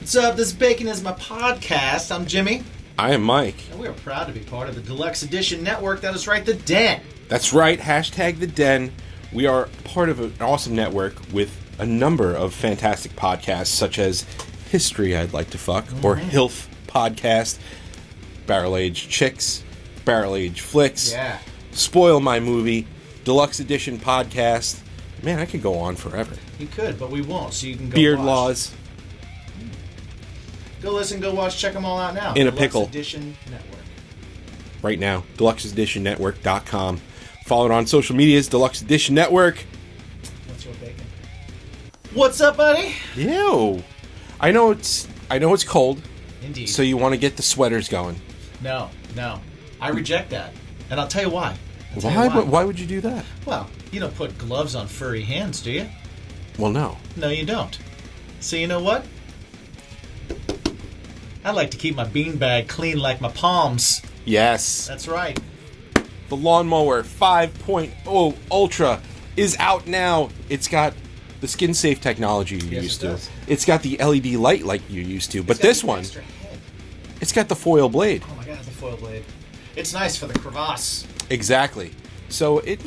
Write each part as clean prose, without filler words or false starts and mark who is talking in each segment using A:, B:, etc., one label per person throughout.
A: What's up? This is Bacon is my podcast. I'm Jimmy.
B: I am Mike.
A: And we are proud to be part of the Deluxe Edition Network. That is right, the Den.
B: That's right, hashtag the Den. We are part of an awesome network with a number of fantastic podcasts, such as History I'd Like to Fuck, or HILF Podcast, Barrel Age Chicks, Barrel Age Flicks, Spoil My Movie, Deluxe Edition Podcast. Man, I could go on forever.
A: You could, but we won't, so you can go
B: Beard
A: watch.
B: Laws.
A: Go listen, go watch, check them all out now.
B: In a
A: Deluxe
B: pickle.
A: Edition Network.
B: Right now, deluxeeditionnetwork.com. Follow it on social medias, Deluxe Edition Network.
A: What's your bacon? What's up, buddy?
B: Yo. I know it's cold.
A: Indeed.
B: So you want to get the sweaters going.
A: No. I reject that. And I'll tell you why.
B: Why would you do that?
A: Well, you don't put gloves on furry hands, do you?
B: Well, no.
A: No, you don't. So you know what? I like to keep my beanbag clean like my palms.
B: Yes.
A: That's right.
B: The Lawnmower 5.0 Ultra is out now. It's got the skin-safe technology you're used to. It's got the LED light like you used to. But this one, it's got the foil blade.
A: Oh my god, the foil blade. It's nice for the crevasse.
B: Exactly. So it,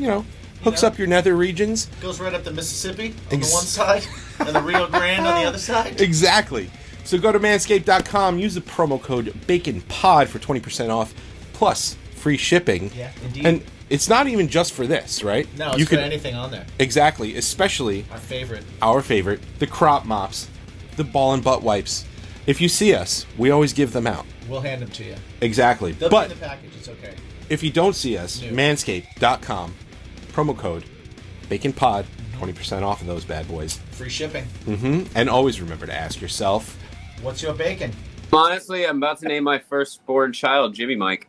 B: hooks up your nether regions.
A: Goes right up the Mississippi on the one side and the Rio Grande on the other side.
B: Exactly. So go to manscaped.com, use the promo code BACONPOD for 20% off, plus free shipping.
A: Yeah, indeed.
B: And it's not even just for this, right?
A: No, it's for anything on there.
B: Exactly, especially
A: our favorite,
B: the crop mops, the ball and butt wipes. If you see us, we always give them out.
A: We'll hand them to you.
B: Exactly.
A: They'll be in the package, it's okay.
B: If you don't see us, manscaped.com, promo code BACONPOD, 20% off of those bad boys.
A: Free shipping.
B: And always remember to ask yourself,
A: what's your bacon?
C: Honestly, I'm about to name my firstborn child Jimmy Mike.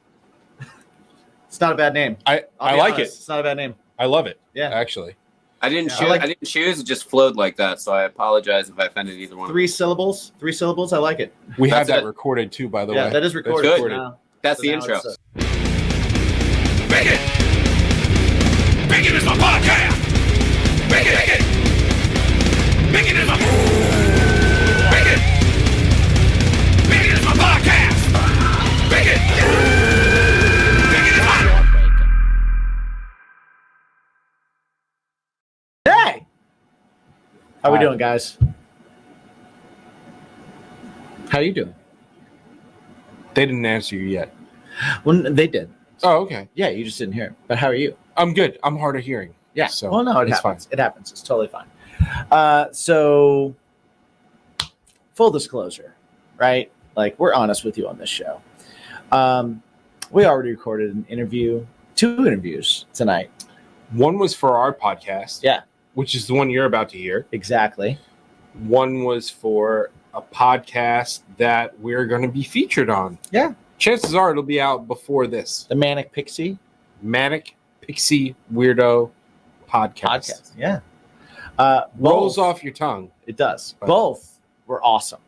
A: It's not a bad name.
B: I like it.
A: It's not a bad name.
B: I love it.
A: Yeah.
B: Actually.
C: I didn't choose. It just flowed like that. So I apologize if I offended either one.
A: Three syllables. I like it.
B: We have that recorded too, by the way.
A: Yeah, that is recorded.
C: That's good. That's the intro.
D: Bacon! Bacon is my podcast! Bacon! Bacon is my... Bacon! Bacon is my podcast! Bacon! Bacon is my...
A: Hey! How we doing, guys? How you doing?
B: They didn't answer you yet.
A: Well, they did.
B: Oh, okay.
A: Yeah, you just didn't hear it. But how are you?
B: I'm good. I'm hard of hearing.
A: Yeah.
B: So
A: well, no, it
B: it's
A: happens.
B: fine.
A: It happens. It's totally fine. So, full disclosure, right? Like, we're honest with you on this show. We already recorded two interviews tonight.
B: One was for our podcast.
A: Yeah.
B: Which is the one you're about to hear.
A: Exactly.
B: One was for a podcast that we're going to be featured on.
A: Yeah.
B: Chances are it'll be out before this.
A: The Manic Pixie
B: Weirdo podcast.
A: Yeah.
B: Rolls off your tongue.
A: It does. Both were awesome.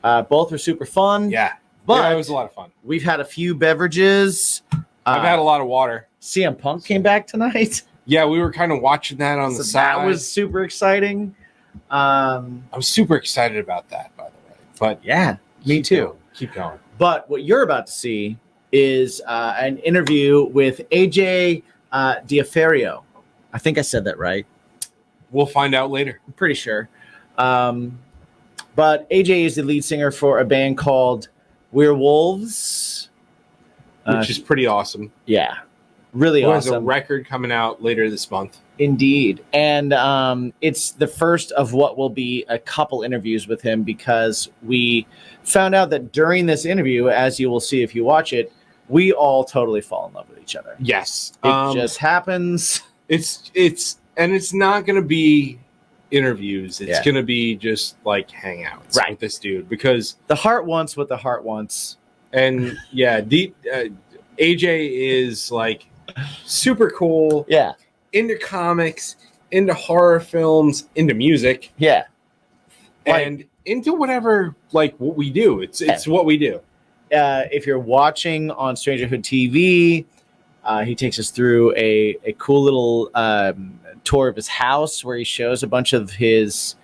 A: Both were super fun.
B: Yeah.
A: But
B: it was a lot of fun.
A: We've had a few beverages.
B: I've had a lot of water.
A: CM Punk came back tonight.
B: Yeah, we were kind of watching that on the side.
A: That was super exciting.
B: I'm super excited about that, by the way. But
A: yeah, me too.
B: Keep going.
A: But what you're about to see is an interview with AJ Diaferio. I think I said that right.
B: We'll find out later.
A: I'm pretty sure. But AJ is the lead singer for a band called Werewolves.
B: Which is pretty awesome.
A: Yeah. Really awesome.
B: There's a record coming out later this month.
A: Indeed. And it's the first of what will be a couple interviews with him, because we found out that during this interview, as you will see if you watch it, we all totally fall in love with each other.
B: Yes.
A: It just happens.
B: It's not going to be interviews. It's going to be just like hangouts with this dude, because
A: the heart wants what the heart wants.
B: And AJ is like super cool.
A: Yeah.
B: Into comics, into horror films, into music.
A: Yeah.
B: And into whatever, like, what we do. It's what we do.
A: If you're watching on Strangerhood TV, he takes us through a cool little tour of his house where he shows a bunch of his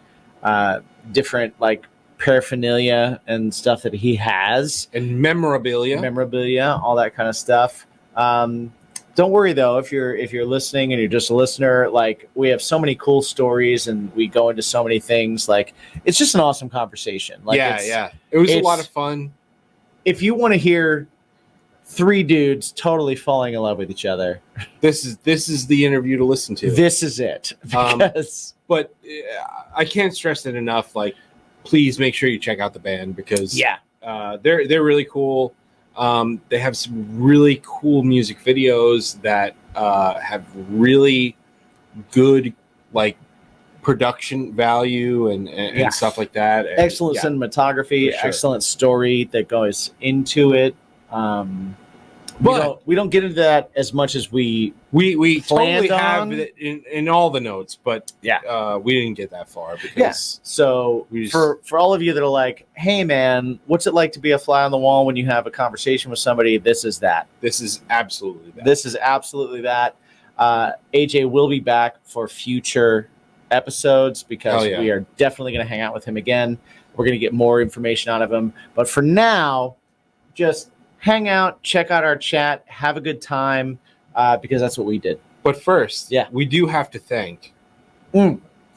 A: different, like, paraphernalia and stuff that he has,
B: And memorabilia.
A: all that kind of stuff. Don't worry though, if you're listening and you're just a listener, like we have so many cool stories and we go into so many things. Like it's just an awesome conversation. Like
B: It was a lot of fun.
A: If you want to hear three dudes totally falling in love with each other,
B: This is the interview to listen to.
A: this is it. Because
B: But I can't stress it enough. Like, please make sure you check out the band because they're really cool. They have some really cool music videos that have really good like production value and stuff like that. And,
A: excellent cinematography,
B: for sure.
A: excellent story that goes into it. We don't get into that as much as we
B: we
A: planned
B: totally have
A: on.
B: it in all the notes, but we didn't get that far because
A: So for all of you that are like, hey man, what's it like to be a fly on the wall when you have a conversation with somebody? This is that.
B: this is absolutely that.
A: This is absolutely that. AJ will be back for future episodes because we are definitely going to hang out with him again. We're going to get more information out of him. But for now, just hang out, check out our chat, have a good time, because that's what we did.
B: But first, we do have to thank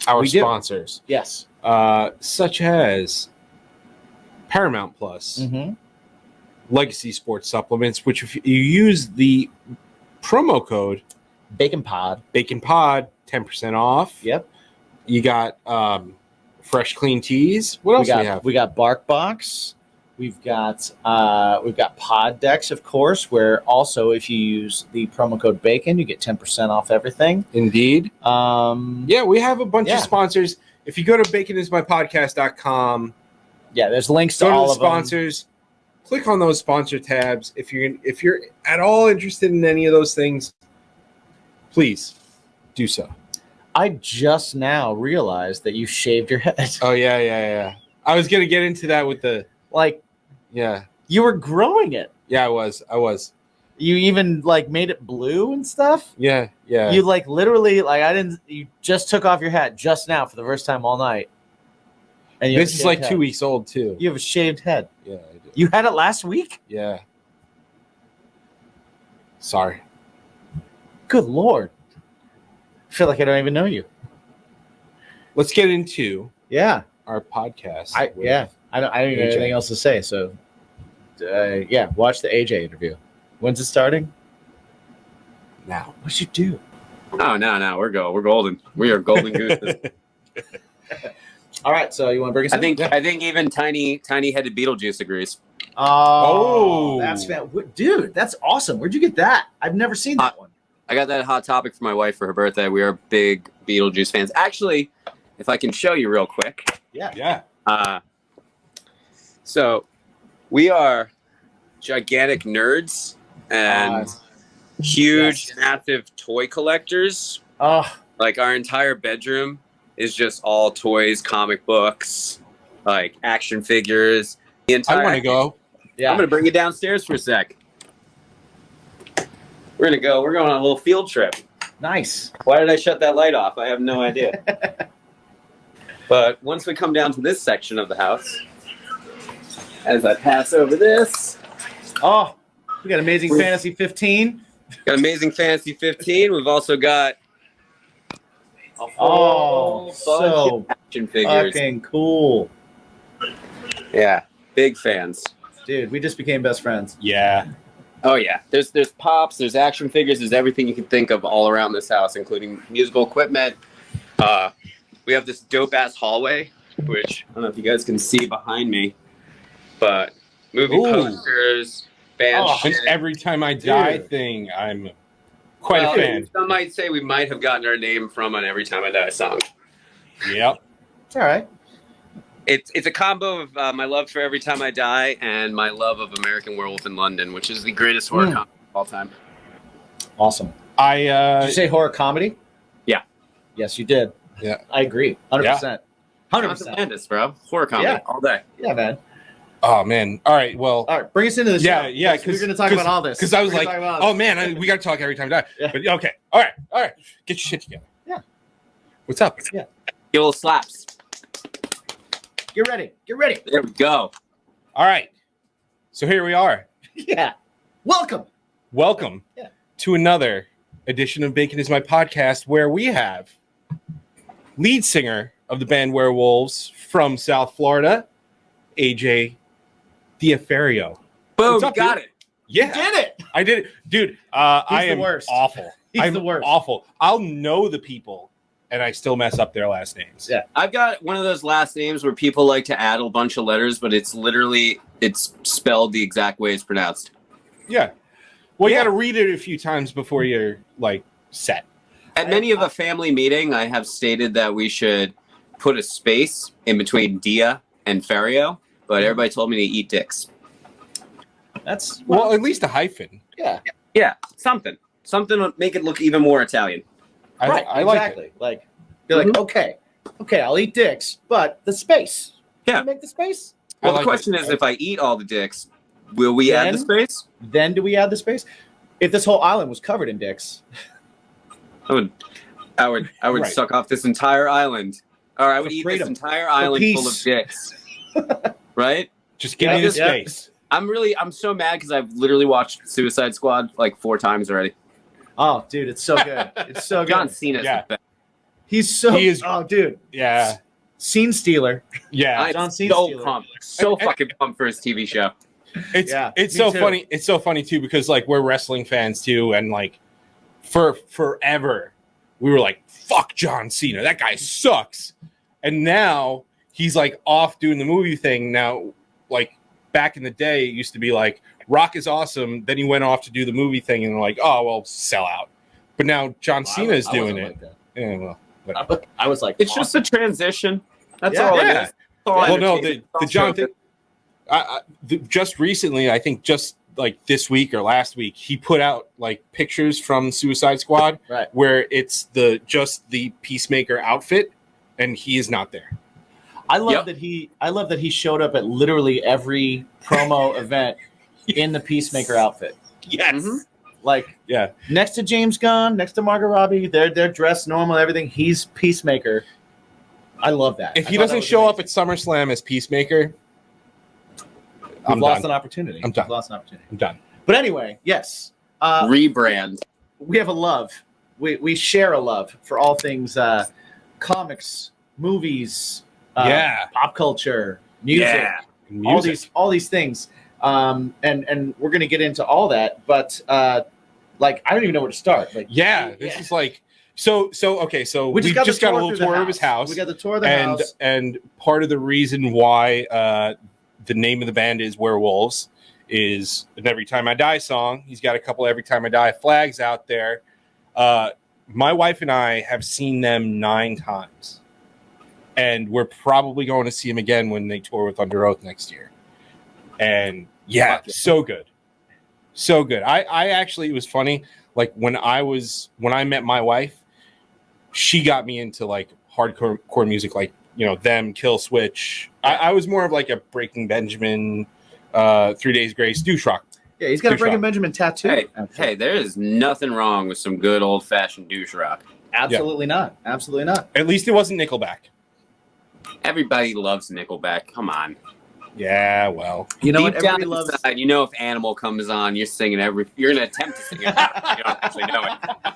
B: our sponsors.
A: Yes.
B: Such as Paramount Plus,
A: Mm-hmm.
B: Legacy Sports Supplements, which if you use the promo code
A: Bacon Pod.
B: 10% off.
A: Yep.
B: You got fresh, clean teas. What else do we have?
A: We got Bark Box. We've got Pod Decks, of course, where also if you use the promo code BACON, you get 10% off everything.
B: Indeed. We have a bunch of sponsors. If you go to baconismypodcast.com,
A: there's links to
B: go
A: all
B: to
A: of
B: the sponsors. Click on those sponsor tabs. If you're at all interested in any of those things, please do so.
A: I just now realized that you shaved your head.
B: Oh yeah. I was gonna get into that with the
A: you were growing it.
B: Yeah, I was.
A: You even like made it blue and stuff.
B: Yeah.
A: You like literally you just took off your hat just now for the first time all night. And
B: this is like 2 weeks old too.
A: You have a shaved head.
B: Yeah, I do.
A: You had it last week?
B: Yeah. Sorry.
A: Good Lord. I feel like I don't even know you.
B: Let's get into our podcast.
A: I don't even have anything else to say. So, watch the AJ interview. When's it starting?
B: Now.
A: What'd you do?
C: Oh, no, we're golden. We are golden gooses.
A: All right, so you want to bring us?
C: I think even tiny headed Beetlejuice agrees.
A: Oh, that's dude, that's awesome. Where'd you get that? I've never seen that one.
C: I got that Hot Topic for my wife for her birthday. We are big Beetlejuice fans. Actually, if I can show you real quick.
A: Yeah.
C: So we are gigantic nerds and huge, massive toy collectors.
A: Oh,
C: like our entire bedroom is just all toys, comic books, like action figures. The entire.
B: I want to go.
A: Yeah.
C: I'm gonna bring you downstairs for a sec. We're going on a little field trip.
A: Nice.
C: Why did I shut that light off? I have no idea. But once we come down to this section of the house, as I pass over this.
A: Oh, we got Amazing Fantasy 15.
C: Got Amazing Fantasy 15. We've also got a whole bunch of action figures.
A: Fucking cool.
C: Yeah, big fans.
A: Dude, we just became best friends.
B: Yeah.
C: Oh yeah, there's pops, there's action figures, there's everything you can think of all around this house, including musical equipment. We have this dope ass hallway, which I don't know if you guys can see behind me, but movie posters, band shit.
B: And Every Time I Die thing, I'm quite a fan.
C: Some might say we might have gotten our name from an Every Time I Die song.
B: Yep.
A: It's all right.
C: It's a combo of my love for Every Time I Die and my love of American Werewolf in London, which is the greatest horror comedy of all time.
A: Awesome.
B: Did
A: you say horror comedy?
C: Yeah.
A: Yes, you did.
B: Yeah.
A: I agree. 100%.
C: 100%. Landis, bro. Horror comedy all day.
A: Yeah, man.
B: Oh man! All right, well,
A: all right. Bring us into the show.
B: Yeah.
A: Because we're going to talk about all this.
B: Because I was like, oh man, we got to talk Every Time I Die.
A: Yeah.
B: But okay, all right, get your shit together.
A: Yeah.
B: What's up?
A: Yeah.
C: Give a little slaps.
A: Get ready. Get ready.
C: There we go.
B: All right. So here we are.
A: Yeah. Welcome.
B: Welcome
A: Yeah.
B: to another edition of Bacon is My Podcast, where we have lead singer of the band Werewolves from South Florida, AJ Diaferio.
C: Boom,
B: What's up,
C: got
B: dude?
C: it.
B: Yeah.
A: Did it.
B: I did it. Dude, I
A: the
B: am
A: worst.
B: awful.
A: He's
B: I'm
A: the worst.
B: awful. I'll know the people, and I still mess up their last names.
A: Yeah.
C: I've got one of those last names where people like to add a bunch of letters, but it's spelled the exact way it's pronounced.
B: Yeah. Well, you
A: Yeah.
B: got to read it a few times before you're like set.
C: At many of a family meeting, I have stated that we should put a space in between Dia and Ferio, but everybody told me to eat dicks.
A: That's
B: Well, at least a hyphen.
A: yeah.
C: Yeah, something to make it look even more Italian.
A: Right.
B: I like
A: exactly.
B: it.
A: Like you're like, okay, I'll eat dicks, but the space.
C: Yeah.
A: Can you make the space?
C: Well,
B: I like
C: the question
B: it.
C: is, if I eat all the dicks, will we add the
A: Then?
C: space?
A: Then do we add the space? If this whole island was covered in dicks,
C: I would
B: Right.
C: suck off this entire island, or I would
A: For
C: eat
A: freedom.
C: this entire island full of
A: peace.
C: dicks. Right?
B: Just give
A: Yeah,
B: me the
A: yeah.
B: space.
C: I'm so mad because I've literally watched Suicide Squad like 4 times already.
A: oh, dude, it's so good. It's so good.
C: John Cena's
B: Yeah.
C: the best.
A: He's so.
B: He is-
A: Oh, dude,
B: Yeah.
A: scene stealer.
B: Yeah.
C: I'm
A: John Cena
C: so
A: stealer.
C: pumped. So
B: And-
C: fucking pumped for his TV show.
B: It's
A: Yeah,
B: it's
A: me
B: so
A: too.
B: funny. It's so funny too because like we're wrestling fans too, and like for forever we were like, "Fuck John Cena, that guy sucks," and now he's like off doing the movie thing. Now, like back in the day, it used to be like Rock is awesome. Then he went off to do the movie thing, and they're like, "Oh well, sell out." But now John Cena is doing it.
A: Like
B: Yeah, well,
A: that. I was like,
C: It's just a transition. That's
A: Yeah.
C: all it
B: Yeah.
C: is. That's all I
B: well,
C: ever
B: no,
C: changed.
B: the John thing. Just recently, I think just like this week or last week, he put out like pictures from Suicide Squad,
A: Right.
B: where it's just the Peacemaker outfit, and he is not there.
A: I love
C: Yep.
A: that he showed up at literally every promo event in the Peacemaker outfit.
B: Yes.
C: Mhm.
A: Like
B: Yeah.
A: next to James Gunn, next to Margot Robbie, they're dressed normal, everything. He's Peacemaker. I love that.
B: If
A: I
B: he
A: thought that
B: doesn't
A: was
B: show up
A: amazing.
B: at SummerSlam as Peacemaker,
A: We've
B: I'm
A: lost
B: done.
A: an opportunity.
B: I'm done.
A: We've lost an opportunity.
B: I'm done.
A: But anyway, yes,
C: Rebrand.
A: we have a love. We share a love for all things comics, movies,
B: Yeah.
A: pop culture, music.
C: Yeah.
A: all these things, and we're gonna get into all that, but like I don't even know where to start. Like
B: Yeah. This is like so okay. So
A: we just got,
B: a
A: through
B: little
A: the
B: tour of his house.
A: We got the tour of the
B: and
A: house.
B: and part of the reason why the name of the band is Werewolves is an Every Time I Die song. He's got a couple Every Time I Die flags out there. My wife and I have seen them 9 times, and we're probably going to see them again when they tour with Under Oath next year. And yeah,
A: Fuck yeah.
B: so good. I actually, it was funny. Like when I met my wife, she got me into like hardcore music, like, you know, them, Kill Switch. I was more of like a Breaking Benjamin, 3 Days Grace, douche rock.
A: Yeah, he's got a
B: Douche
A: Breaking
B: rock.
A: Benjamin tattoo.
C: Hey, there is nothing wrong with some good old fashioned douche rock.
A: Absolutely not. Absolutely not.
B: At least it wasn't Nickelback.
C: Everybody loves Nickelback. Come on.
B: Yeah, well,
A: You know
C: Deep
A: what?
C: down
A: Everybody loves.
C: inside, you know if Animal comes on, you're gonna attempt to sing it. You don't actually know it.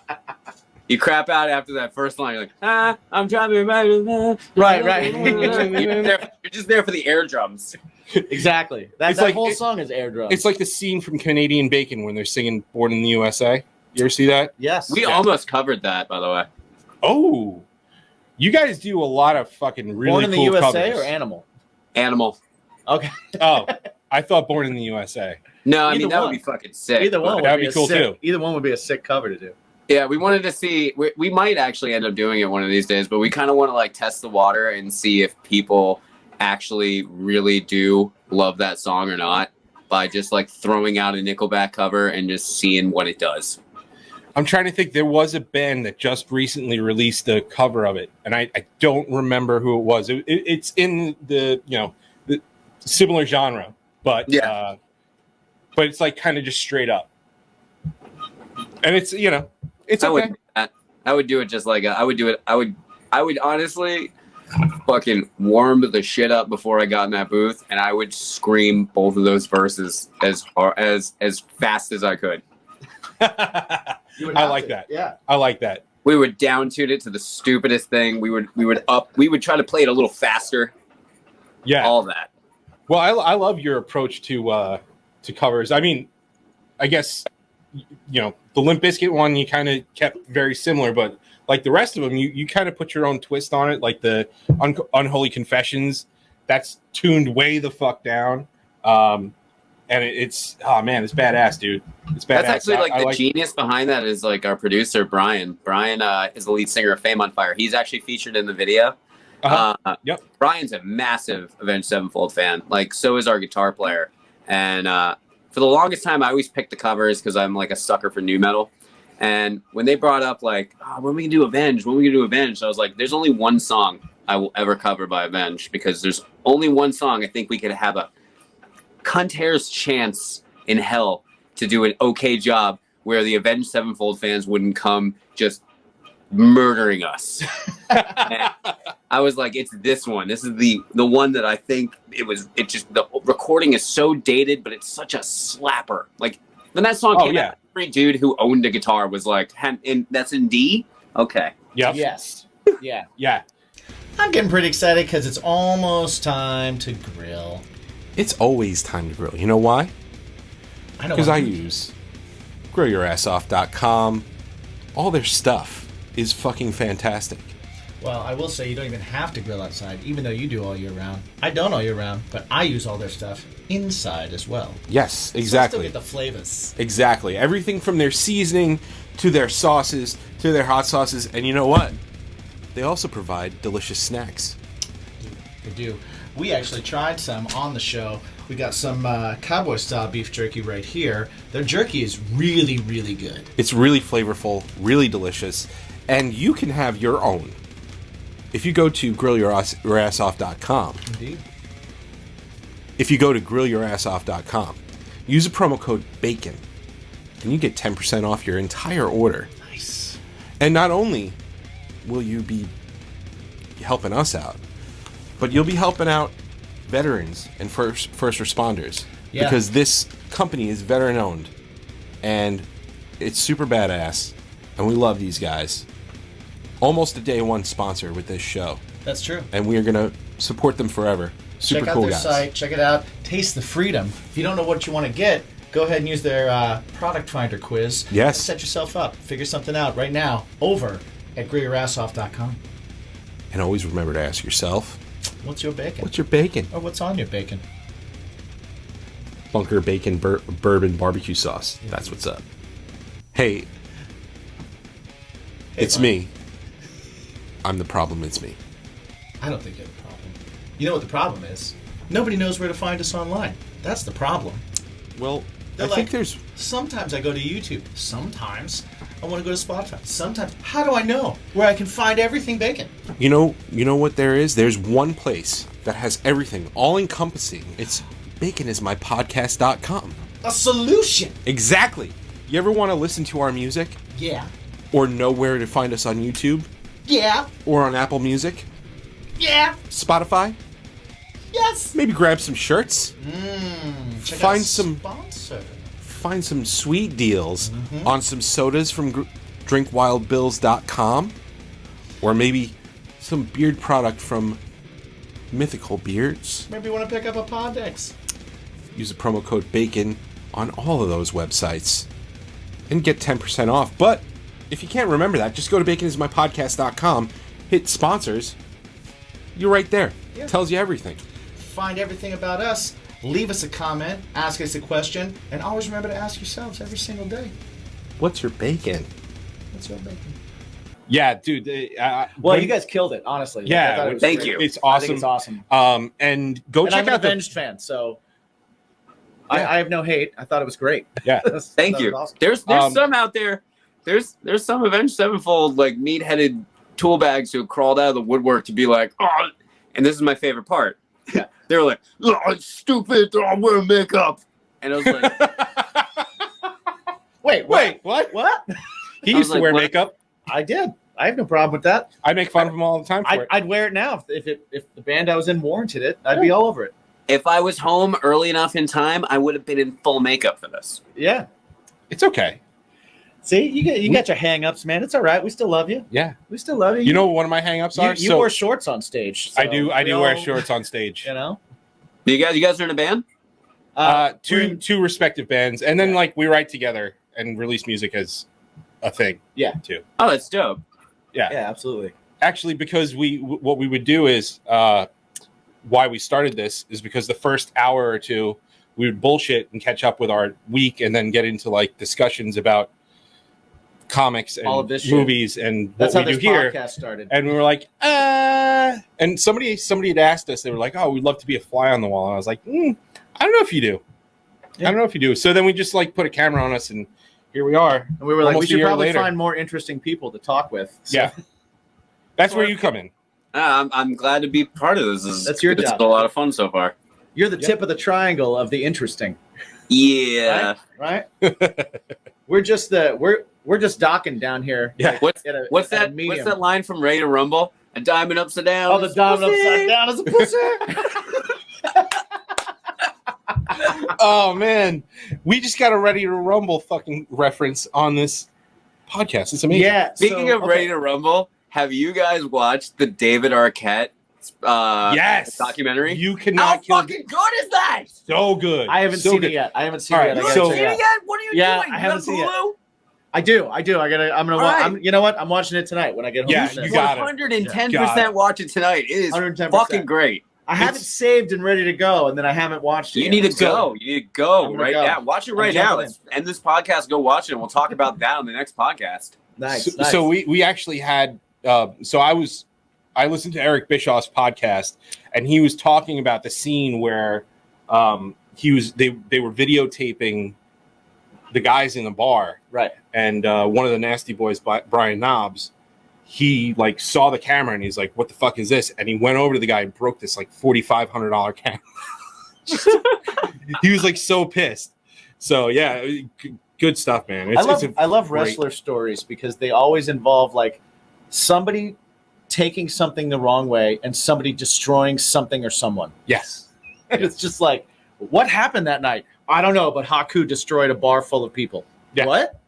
C: You crap out after that first line. You're like, I'm driving right.
A: Right.
C: You're just there for the air drums.
A: Exactly. That
B: It's like-
A: whole song is air drums.
B: it's like the scene from Canadian Bacon when they're singing "Born in the USA." You ever see that?
A: yes.
C: We almost covered that, by the way.
B: Oh, you guys do a lot of fucking really
A: Born in the
B: cool
A: USA
B: covers.
A: or Animal.
C: Animal.
A: Okay.
B: Oh, I thought Born in the USA.
C: No, I
A: Either
C: mean that
A: one.
C: would be fucking sick.
A: Either one
C: but-
A: would
B: That'd
A: be
B: be cool,
A: sick,
B: too.
A: Either one would be a sick cover to do.
C: Yeah, we wanted to see. We might actually end up doing it one of these days, but we kind of want to like test the water and see if people actually really do love that song or not by just like throwing out a Nickelback cover and just seeing what it does.
B: I'm trying to think. There was a band that just recently released a cover of it, and I don't remember who it was. It's in the the similar genre, but
C: Yeah.
B: but it's like kind of just straight up, and it's it's
C: I
B: okay.
C: would do that. I would do it just like I would do it. I would honestly fucking warmed the shit up before I got in that booth, and I would scream both of those verses as fast as I could.
B: I like that.
A: Yeah.
B: I like that.
C: We would down tune it to the stupidest thing. We would try to play it a little faster.
B: Yeah.
C: All that.
B: Well, I love your approach to covers. I mean, I guess the Limp Bizkit one you kind of kept very similar, but like the rest of them, you kind of put your own twist on it. Like the Unholy Confessions, that's tuned way the fuck down. And it's it's badass, dude. It's badass.
C: That's actually the genius behind that is like our producer Brian. Brian is the lead singer of Fame on Fire. He's actually featured in the video.
B: Yep.
C: Brian's a massive Avenged Sevenfold fan. Like so is our guitar player. And for the longest time, I always picked the covers because I'm like a sucker for new metal. And when they brought up like, when we can do Avenged, I was like, there's only one song I will ever cover by Avenged because there's only one song I think we could have a cunt hair's chance in hell to do an okay job where the Avenged Sevenfold fans wouldn't come just murdering us. And I was like, it's this one. This is the one that I think the recording is so dated, but it's such a slapper. Like when that song came out, every dude who owned a guitar was like, that's in D? Okay.
B: Yep.
A: Yes. Yeah.
B: Yeah.
E: I'm getting pretty excited because it's almost time to grill.
B: It's always time to grill. You know why?
E: I know.
B: Because I use grillyourassoff.com. All their stuff is fucking fantastic.
E: Well, I will say you don't even have to grill outside, even though you do all year round. I don't all year round, but I use all their stuff inside as well.
B: Yes, exactly.
E: So I still get the flavors.
B: Exactly. Everything from their seasoning to their sauces to their hot sauces. And you know what? They also provide delicious snacks.
E: They do. We actually tried some on the show. We got some cowboy-style beef jerky right here. Their jerky is really, really good.
B: It's really flavorful, really delicious, and you can have your own. If you go to grillyourassoff.com,
E: Indeed.
B: if you go to grillyourassoff.com, use a promo code BACON, and you get 10% off your entire order.
E: Nice.
B: And not only will you be helping us out, but you'll be helping out veterans and first responders.
E: Yeah.
B: Because this company is veteran owned and it's super badass and we love these guys. Almost a day one sponsor with this show.
E: That's true.
B: And we are going to support them forever. Super
E: check out
B: cool
E: their
B: guys.
E: site. Check it out. Taste the freedom. If you don't know what you want to get, go ahead and use their product finder quiz.
B: Yes.
E: And set yourself up. Figure something out right now over at grillyourassoff.com.
B: And always remember to ask yourself,
E: what's your bacon?
B: what's your bacon?
E: Or what's on your bacon?
B: Bunker bacon bourbon barbecue sauce. That's what's up. Hey, it's
E: Mike.
B: me. I'm the problem. It's me.
E: I don't think you have a problem. You know what the problem is? Nobody knows where to find us online. That's the problem.
B: Well,
E: They're
B: I think there's...
E: Sometimes I go to YouTube. Sometimes I want to go to Spotify. Sometimes, how do I know where I can find everything bacon?
B: You know what there is? There's one place that has everything, all encompassing. It's baconismypodcast.com.
E: A solution.
B: Exactly. You ever want to listen to our music?
E: Yeah.
B: Or know where to find us on YouTube?
E: Yeah.
B: Or on Apple Music?
E: Yeah.
B: Spotify?
E: Yes.
B: Maybe grab some shirts?
E: Check
B: Find
E: out
B: some-
E: sponsor.
B: Find some sweet deals on some sodas from drinkwildbills.com? Or maybe some beard product from Mythical Beards?
E: Maybe you want to pick up a Poddex.
B: Use the promo code BACON on all of those websites and get 10% off. But if you can't remember that, just go to baconismypodcast.com, hit sponsors. You're right there.
E: Yeah.
B: Tells you everything.
E: Find everything about us. Leave us a comment. Ask us a question. And always remember to ask yourselves every single day,
B: What's your bacon?
E: what's your bacon?
B: Yeah, dude.
A: Well, you guys killed it, honestly.
B: Yeah,
A: I thought it was
C: thank
A: great.
C: you.
B: It's
A: I think
B: awesome.
A: it's awesome.
B: And go
A: And
B: check
A: I'm an
B: out the...
A: Avenged fan, so
B: Yeah.
A: I have no hate. I thought it was great.
B: Yeah.
C: Thank
A: That
C: you.
A: was awesome.
C: There's
B: Um,
C: some out there. There's some Avenged Sevenfold like meat-headed tool bags who crawled out of the woodwork to be like, oh, and this is my favorite part.
A: Yeah.
C: They were like, oh, it's stupid. I'm wearing makeup, and I was like,
A: Wait,
B: Wait, what?
A: What?
B: He
C: I
B: used
C: was
B: to
C: like,
B: wear
C: what?
B: makeup.
A: I did. I have no problem with that.
B: I make fun of them all the time for it.
A: I'd wear it now if the band I was in warranted it. I'd be all over it.
C: If I was home early enough in time, I would have been in full makeup for this.
A: Yeah.
B: It's okay.
A: See, you got your hang-ups, man. It's all right. We still love you.
B: Yeah.
A: We still love you.
B: You know what one of my hang-ups are?
A: You wore shorts on stage. So
B: I do wear shorts on stage.
A: You know?
C: You guys are in a band?
B: Two respective bands, and then like we write together and release music as a thing.
A: Yeah.
B: Too.
C: Oh, that's dope.
B: Yeah.
A: Yeah, absolutely.
B: Actually, because what we would do is why we started this is because the first hour or two we would bullshit and catch up with our week, and then get into like discussions about comics and
A: all of this
B: movies
A: shit.
B: and
A: That's
B: what
A: how
B: we
A: this
B: do here.
A: podcast started.
B: And we were like, and somebody had asked us, they were like, oh, we'd love to be a fly on the wall. And I was like, I don't know if you do.
A: Yeah.
B: I don't know if you do. So then we just like put a camera on us, and here we are.
A: And we were like, we
B: almost a
A: should
B: year
A: probably
B: later.
A: find more interesting people to talk with. So.
B: Yeah. That's where you come in.
C: I'm glad to be part of this.
A: That's your
C: It's
A: job.
C: a lot of fun so far.
A: You're the tip of the triangle of the interesting.
C: Yeah.
A: Right? we're just docking down here.
B: Yeah.
C: What's
A: at a
C: that
A: medium.
C: line from Ready to Rumble? A diamond upside down.
A: Oh, the diamond upside down is a pussy.
B: Oh man, we just got a Ready to Rumble fucking reference on this podcast. It's amazing.
A: Yeah.
C: Speaking of Ready to Rumble, have you guys watched the David Arquette
B: yes
C: documentary?
B: You
C: How
B: cannot kill.
C: fucking good is that?
B: So good.
A: I haven't
B: so
A: seen
B: good.
A: it yet. I haven't seen
B: All
A: it
B: right,
A: yet.
C: You
A: I
B: so-
C: haven't seen it yet? What are you
A: Yeah,
C: doing?
A: I
C: You
A: haven't
C: got
A: seen it.
C: Hulu?
A: I do. I'm gonna watch.
C: Right.
A: You know what? I'm watching it tonight when I get home.
B: Yeah,
A: from
B: you
A: this.
B: got it.
C: 110% watch it tonight. It is
A: 110%.
C: fucking great.
A: I have it saved and ready to go, and then I haven't watched it.
C: You
A: yet.
C: need to
A: So-
C: go. You need to go
A: I'm gonna
C: right
A: go.
C: now. Watch it
A: I'm
C: right now.
A: jumping
C: Let's end this podcast. Go watch it, and we'll talk about that on the next podcast.
A: Nice.
B: So,
A: nice.
B: so we actually had. So I listened to Eric Bischoff's podcast, and he was talking about the scene where they were videotaping the guys in the bar,
A: right.
B: and one of the Nasty Boys, Brian Knobs, he like saw the camera and he's like, "What the fuck is this?" And he went over to the guy and broke this like $4,500 camera. He was like so pissed. So yeah, good stuff, man.
A: I love
B: great-
A: wrestler stories because they always involve like somebody taking something the wrong way and somebody destroying something or someone.
B: Yes.
A: And it's just like, what happened that night? I don't know, but Haku destroyed a bar full of people.
B: Yeah.
A: What?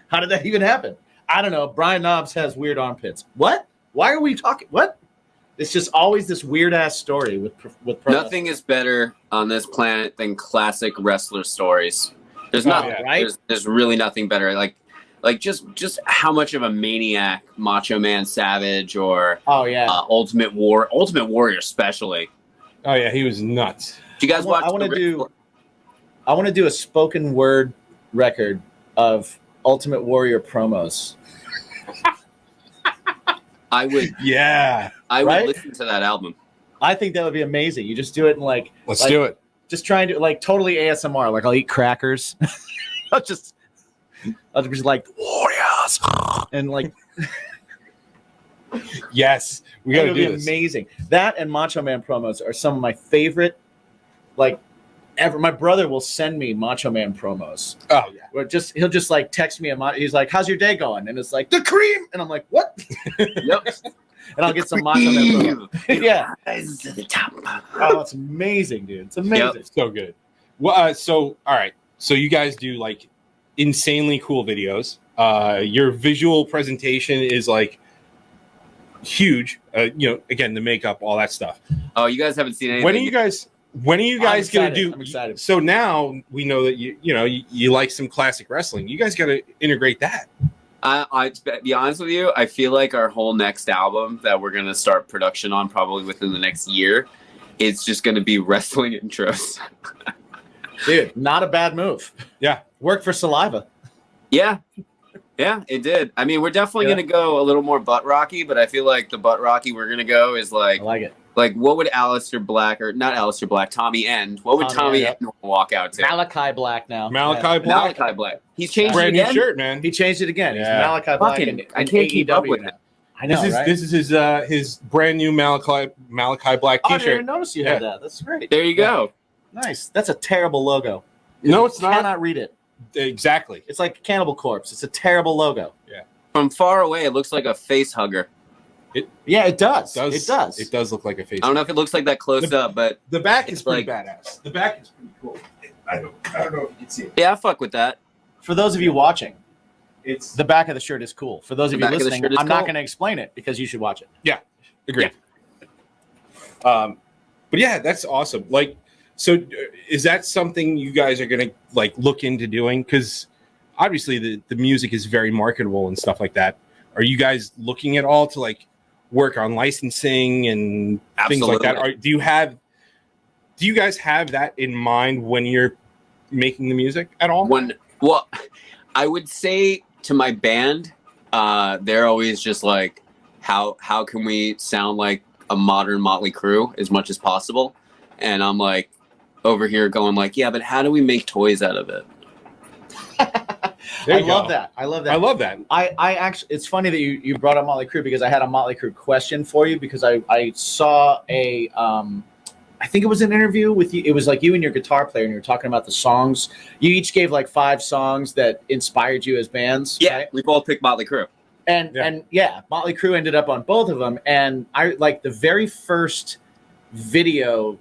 A: How did that even happen? I don't know. Brian Knobs has weird armpits. What? Why are we talking? What? It's just always this weird ass story with pro
C: Nothing is better on this planet than classic wrestler stories. There's
B: Oh,
C: nothing.
B: yeah.
A: Right?
C: There's really nothing better. Like just how much of a maniac Macho Man Savage or
A: Oh yeah.
C: Ultimate Warrior especially.
B: Oh yeah, he was nuts.
C: Do you guys watch?
A: I want to do a spoken word record of Ultimate Warrior promos.
C: I would
B: Yeah.
A: Right?
C: listen to that album.
A: I think that would be amazing. You just do it in like
B: Let's do it.
A: just trying to like totally ASMR. Like I'll eat crackers. I'll just like Warriors and like
B: Yes. We
A: that
B: got to
A: would be
B: do this.
A: amazing. That and Macho Man promos are some of my favorite. Like ever, my brother will send me Macho Man promos.
B: Oh yeah.
A: Where he'll just like text me he's like, "How's your day going?" And it's like the cream, and I'm like, "What?"
C: Yep.
A: And I'll get some Macho Man promo. Yeah.
C: Rise to the top.
A: Oh, it's amazing, dude. It's amazing.
B: So good. Well, so all right. So you guys do like insanely cool videos. Your visual presentation is like huge. Again, the makeup, all that stuff.
C: Oh, you guys haven't seen anything.
B: When are you guys gonna
A: excited.
B: do?
A: I'm excited.
B: So now we know that you like some classic wrestling. You guys got to integrate that.
C: To be honest with you, I feel like our whole next album that we're gonna start production on probably within the next year, it's just gonna be wrestling intros.
A: Dude, not a bad move.
B: Yeah.
A: Worked for Saliva.
C: Yeah, it did. I mean, we're definitely
A: Yeah.
C: gonna go a little more butt rocky, but I feel like the butt rocky we're gonna go is
A: I like it.
C: like what would Tommy End? What would
A: Tommy
C: Tommy
A: End,
C: End walk out to?
A: Malachi Black now.
B: Malachi Black.
C: Malachi Black. He's changed it
B: Brand new
C: again.
B: shirt, man.
A: He changed it again. He's
B: Yeah.
A: Malachi Black.
C: Fucking-
A: in
C: I can't keep up
A: AEW
C: with
A: now.
C: it.
A: I know, right?
B: This is his brand new Malachi Black
A: Oh, I didn't
B: T-shirt.
A: even notice you had that. That's great.
C: There you go.
A: Nice. That's a terrible logo.
B: No, it's
A: You
B: not.
A: cannot read it.
B: Exactly.
A: It's like Cannibal Corpse. It's a terrible logo.
C: From far away, it looks like a face hugger.
A: Yeah, it does.
B: It does look like a face.
C: I don't know if it looks like that close up, but
B: The back is
C: It's
B: pretty
C: like-
B: badass. The back is pretty cool. I don't know if you can see it.
C: yeah, I fuck with that.
A: For those of you watching,
B: It's
A: the back of the shirt is cool. For those of
C: The
A: you
C: back of the
A: listening,
C: shirt is
A: I'm not
C: cool.
A: going to explain it because you should watch it.
B: agreed. But yeah, that's awesome. Like, so is that something you guys are gonna like look into doing? Because obviously the music is very marketable and stuff like that. Are you guys looking at all to like work on licensing and things like that?
C: Absolutely.
B: Do you guys have that in mind when you're making the music at all?
C: Well, I would say to my band, they're always just like, how can we sound like a modern Motley Crue as much as possible? And I'm like over here going like, yeah, but how do we make toys out of it?
B: There
A: I
B: you
A: love
B: go.
A: that. I love that.
B: I love that.
A: I actually, it's funny that you brought up Motley Crue because I had a Motley Crue question for you because I saw a, I think it was an interview with you. It was like you and your guitar player and you were talking about the songs. You each gave like 5 songs that inspired you as bands.
C: Yeah,
A: Right?
C: we both picked Motley Crue.
A: And Motley Crue ended up on both of them. And I like the very first video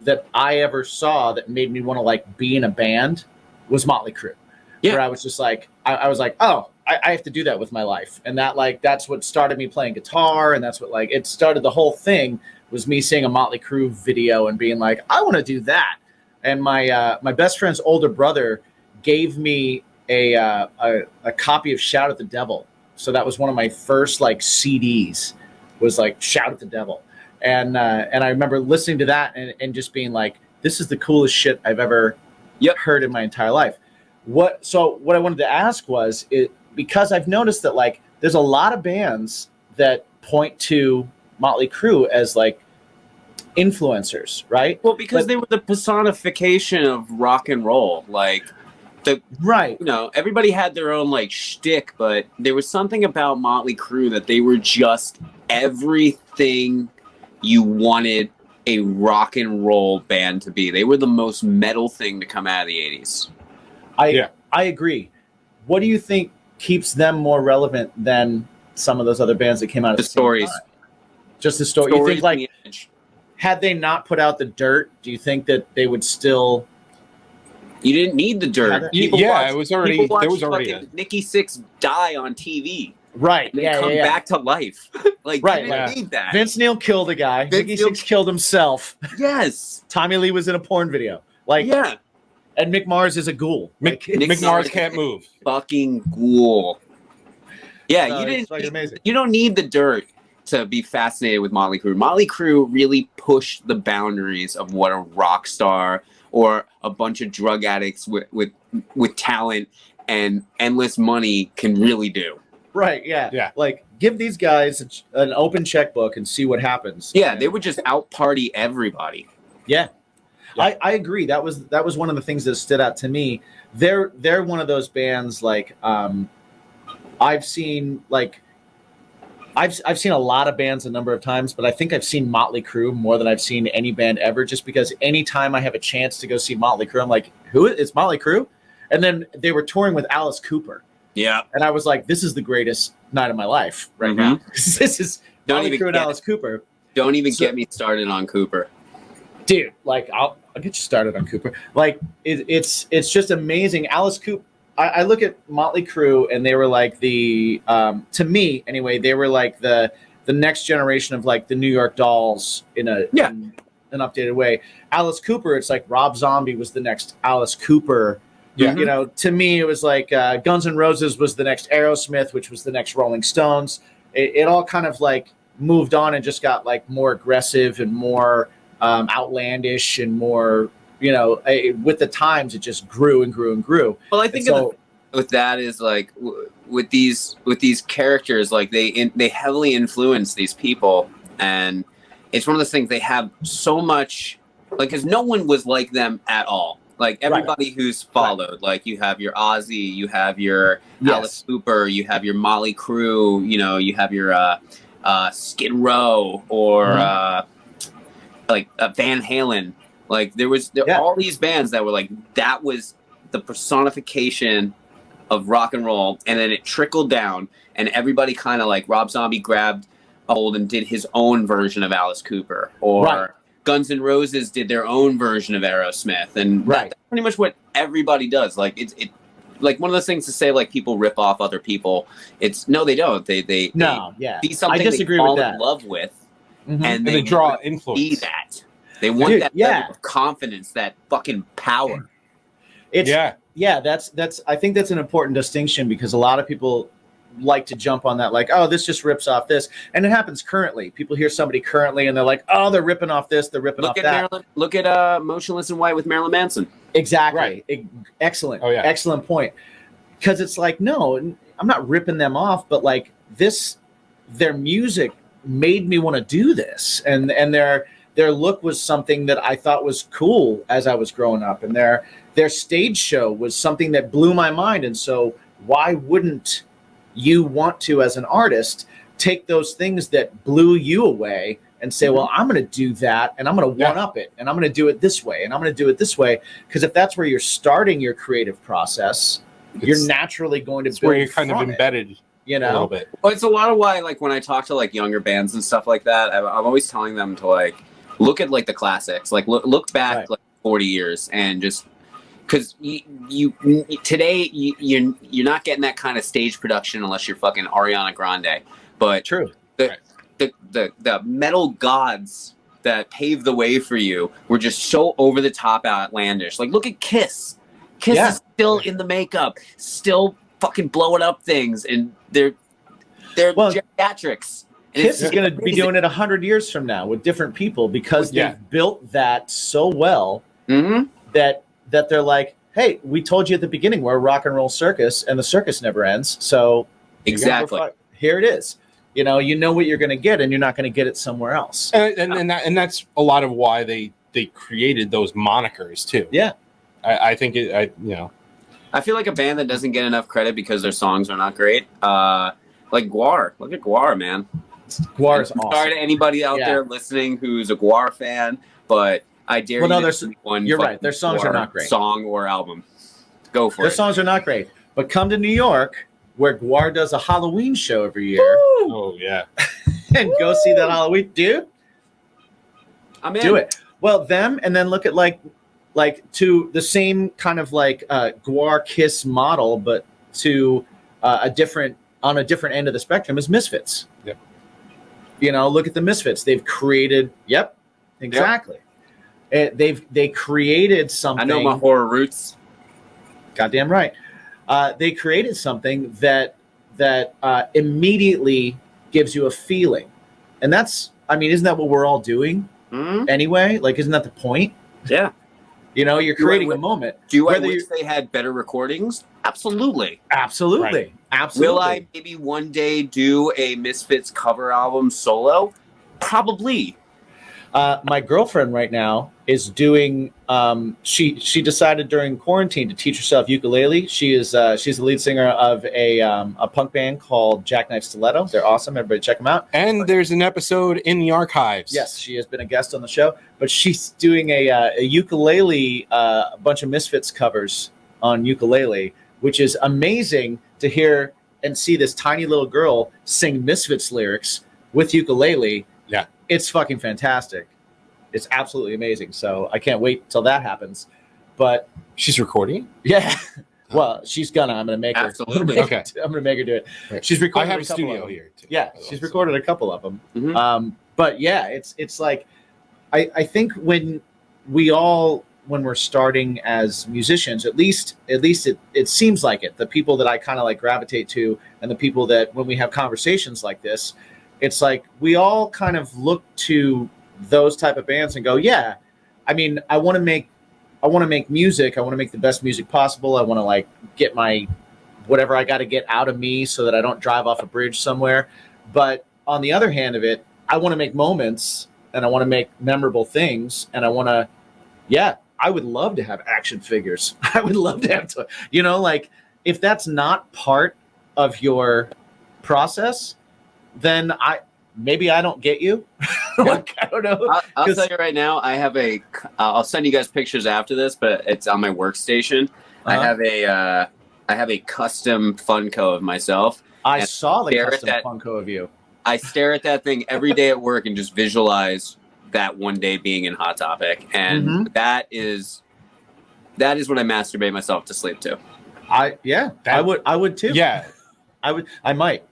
A: that I ever saw that made me want to like be in a band was Motley Crue.
C: Yeah.
A: Where I was just like, I was like, oh, I have to do that with my life. And that like, that's what started me playing guitar. And that's what like, it started the whole thing was me seeing a Motley Crue video and being like, I want to do that. And my best friend's older brother gave me a copy of Shout at the Devil. So that was one of my first like CDs was like Shout at the Devil. And I remember listening to that and just being like, this is the coolest shit I've ever heard in my entire life. What I wanted to ask was because I've noticed that like there's a lot of bands that point to Motley Crue as like influencers, right?
C: Well, because they were the personification of rock and roll. Like
A: right.
C: You know, everybody had their own like shtick, but there was something about Motley Crue that they were just everything you wanted a rock and roll band to be. They were the most metal thing to come out of the 80s.
A: I agree. What do you think keeps them more relevant than some of those other bands that came out of
C: The stories.
A: same time? Just the story. You
C: Stories
A: think like
C: and the image.
A: had they not put out the dirt, do you think that they would still?
C: You didn't need the dirt.
B: Yeah,
C: watched-
B: it was already
C: people
B: there
C: watched
B: was already
C: fucking Nikki Sixx die on TV
A: Right.
C: and then come back to life. Like,
A: Right,
C: you didn't
B: yeah.
C: need that.
A: Vince Neil killed a guy.
C: Vince
A: Nicky
C: Neil-
A: Sixx killed himself.
C: Yes.
A: Tommy Lee was in a porn video. Like,
C: Yeah.
A: and Mick Mars is a ghoul. Like,
C: Nick
B: Mick Mars
C: Mars
B: can't move.
C: Fucking ghoul. Yeah,
A: No,
C: you
A: it's
C: didn't.
A: fucking amazing.
C: You don't need the dirt to be fascinated with Motley Crue. Motley Crue really pushed the boundaries of what a rock star or a bunch of drug addicts with talent and endless money can really do.
A: right. Yeah.
B: Yeah.
A: Like, give these guys an open checkbook and see what happens.
C: Yeah, they would just out party everybody.
A: Yeah.
B: Yeah.
A: I agree. That was one of the things that stood out to me. They're one of those bands like I've seen a lot of bands a number of times, but I think I've seen Motley Crue more than I've seen any band ever, just because anytime I have a chance to go see Motley Crue, I'm like, who is it's Motley Crue? And then they were touring with Alice Cooper.
C: Yeah.
A: And I was like, this is the greatest night of my life right
C: Mhm.
A: now. This is
C: Don't
A: Motley
C: even
A: Crue and
C: get
A: Alice Cooper.
C: Don't even
A: So-
C: get me started on Cooper.
A: Dude, like I'll get you started on Cooper. Like it's just amazing. Alice Cooper. I look at Motley Crue and they were like the to me anyway. They were like the next generation of like the New York Dolls in an updated way. Alice Cooper. It's like Rob Zombie was the next Alice Cooper.
B: Yeah.
A: You know, to me it was like Guns N' Roses was the next Aerosmith, which was the next Rolling Stones. It all kind of like moved on and just got like more aggressive and more outlandish and more, you know, with the times it just grew and grew and grew.
C: Well, I think with that is like with these characters, like they heavily influence these people, and it's one of those things they have so much, like, because no one was like them at all. Like everybody who's followed, like you have your Ozzy, you have your Alice Cooper, you have your Motley Crue, you know, you have your Skid Row or like Van Halen. Like there all these bands that were like, that was the personification of rock and roll, and then it trickled down, and everybody kind of like Rob Zombie grabbed a hold and did his own version of Alice Cooper, or
A: Right.
C: Guns N' Roses did their own version of Aerosmith, and
A: Right.
C: that's pretty much what everybody does. Like it like one of those things to say like people rip off other people. It's no, they don't. They
A: No, yeah.
C: see something
A: I disagree
C: they fall
A: with
C: in
A: that.
C: love with,
A: Mhm.
C: and
B: they draw
C: be
B: influence.
C: that. They want
A: Dude,
C: that
A: yeah.
C: level of confidence, that fucking power.
A: It's
B: Yeah.
A: that's I think that's an important distinction, because a lot of people like to jump on that, like, oh, this just rips off this, and it happens currently. People hear somebody currently and they're like, oh, they're ripping off this, they're ripping
C: Look
A: off
C: at
A: that.
C: Marilyn. Look at Motionless in White with Marilyn Manson.
A: Exactly.
B: Right.
A: Excellent.
B: Oh, yeah.
A: Excellent point. Because it's like, no, I'm not ripping them off, but like their music made me want to do this, and their look was something that I thought was cool as I was growing up, and their stage show was something that blew my mind. And so why wouldn't you want to, as an artist, take those things that blew you away and say, well, I'm going to do that, and I'm going to one up it, and I'm going to do it this way, and I'm going to do it this way. Because if that's where you're starting your creative process, you're naturally going to
B: It's
A: build
B: where you're kind of
A: from it,
B: embedded
A: you
B: a little
A: know?
B: bit.
C: Well, it's a lot of why, like, when I talk to like younger bands and stuff like that, I'm always telling them to like look at like the classics, like look back
A: Right.
C: like 40 years, and just because today you're not getting that kind of stage production unless you're fucking Ariana Grande. But
A: True.
C: the metal gods that paved the way for you were just so over the top outlandish. Like, look at Kiss. Kiss
A: Yeah.
C: is still in the makeup, still fucking blowing up things, and they're
A: Well,
C: geriatrics. And
A: Kiss
C: it's
A: is going to be
C: amazing.
A: doing it 100 years from now with different people, because
B: Yeah.
A: they've built that so well
C: Mhm.
A: that they're like, hey, we told you at the beginning we're a rock and roll circus, and the circus never ends. So
C: Exactly.
A: here it is. You know what you're going to get, and you're not going to get it somewhere else.
B: And that's a lot of why they created those monikers too.
A: Yeah.
B: I think
C: I feel like a band that doesn't get enough credit because their songs are not great. Like Gwar. Look at Gwar, man.
A: Guar's
C: Sorry
A: awesome.
C: to anybody out
A: Yeah.
C: there listening who's a Gwar fan, but I dare
A: Well, no,
C: you to
A: there's-
C: see one.
A: you're right.
C: fucking
A: Their songs are
C: Gwar
A: not great.
C: Song or album. Go for
A: Their
C: it.
A: songs are not great, but come to New York, where Guar does a Halloween show every year,
B: oh yeah.
A: and go see that Halloween, dude.
C: I'm in.
A: Do it. Well, them, and then look at like to the same kind of like Guar Kiss model, but to on a different end of the spectrum is Misfits.
B: Yep.
A: Look at the Misfits. They've created. Yep. Exactly. They created something.
C: I know my horror roots.
A: Goddamn right. They created something that immediately gives you a feeling, and isn't that what we're all doing
C: Mhm.
A: anyway? Like, isn't that the point?
C: Yeah.
A: You're creating a moment.
C: Do I
A: Whether
C: wish
A: you-
C: they had better recordings? Absolutely.
A: Absolutely.
B: Right.
A: Absolutely.
C: Will I maybe one day do a Misfits cover album solo? Probably.
A: My girlfriend right now is doing. She decided during quarantine to teach herself ukulele. She's the lead singer of a punk band called Jackknife Stiletto. They're awesome. Everybody check them out.
B: And there's an episode in the archives.
A: Yes, she has been a guest on the show, but she's doing a ukulele, a bunch of Misfits covers on ukulele, which is amazing to hear and see this tiny little girl sing Misfits lyrics with ukulele.
B: Yeah.
A: It's fucking fantastic. It's absolutely amazing. So I can't wait till that happens. But
B: She's recording.
A: yeah, well, she's gonna. I'm gonna make her.
C: Absolutely.
B: Okay.
A: I'm gonna make her do it.
B: Right.
A: She's
B: I
A: recorded.
B: have a
A: couple of
B: studio
A: them.
B: here too.
A: Yeah, she's recorded a couple of them.
C: Mhm.
A: But yeah, it's like I think when we're starting as musicians, at least it seems like it. The people that I kind of like gravitate to, and the people that when we have conversations like this, it's like we all kind of look to those type of bands and go, yeah, I mean, I want to make music. I want to make the best music possible. I want to like get my whatever I got to get out of me so that I don't drive off a bridge somewhere. But on the other hand of it, I want to make moments, and I want to make memorable things, and I want to, I would love to have action figures. I would love to have like if that's not part of your process, then maybe I don't get you. Like, I don't know.
C: I'll
A: 'Cause-
C: tell you right now, I have I'll send you guys pictures after this, but it's on my workstation. I
A: Uh-huh.
C: have I have a custom Funko of myself.
A: I
C: And
A: saw the
C: stare at
A: custom
C: that-
A: Funko of you.
C: I stare at that thing every day at work and just visualize that one day being in Hot Topic, and
A: Mhm.
C: that is when I masturbate myself to sleep to.
A: I would too.
B: Yeah.
A: I might.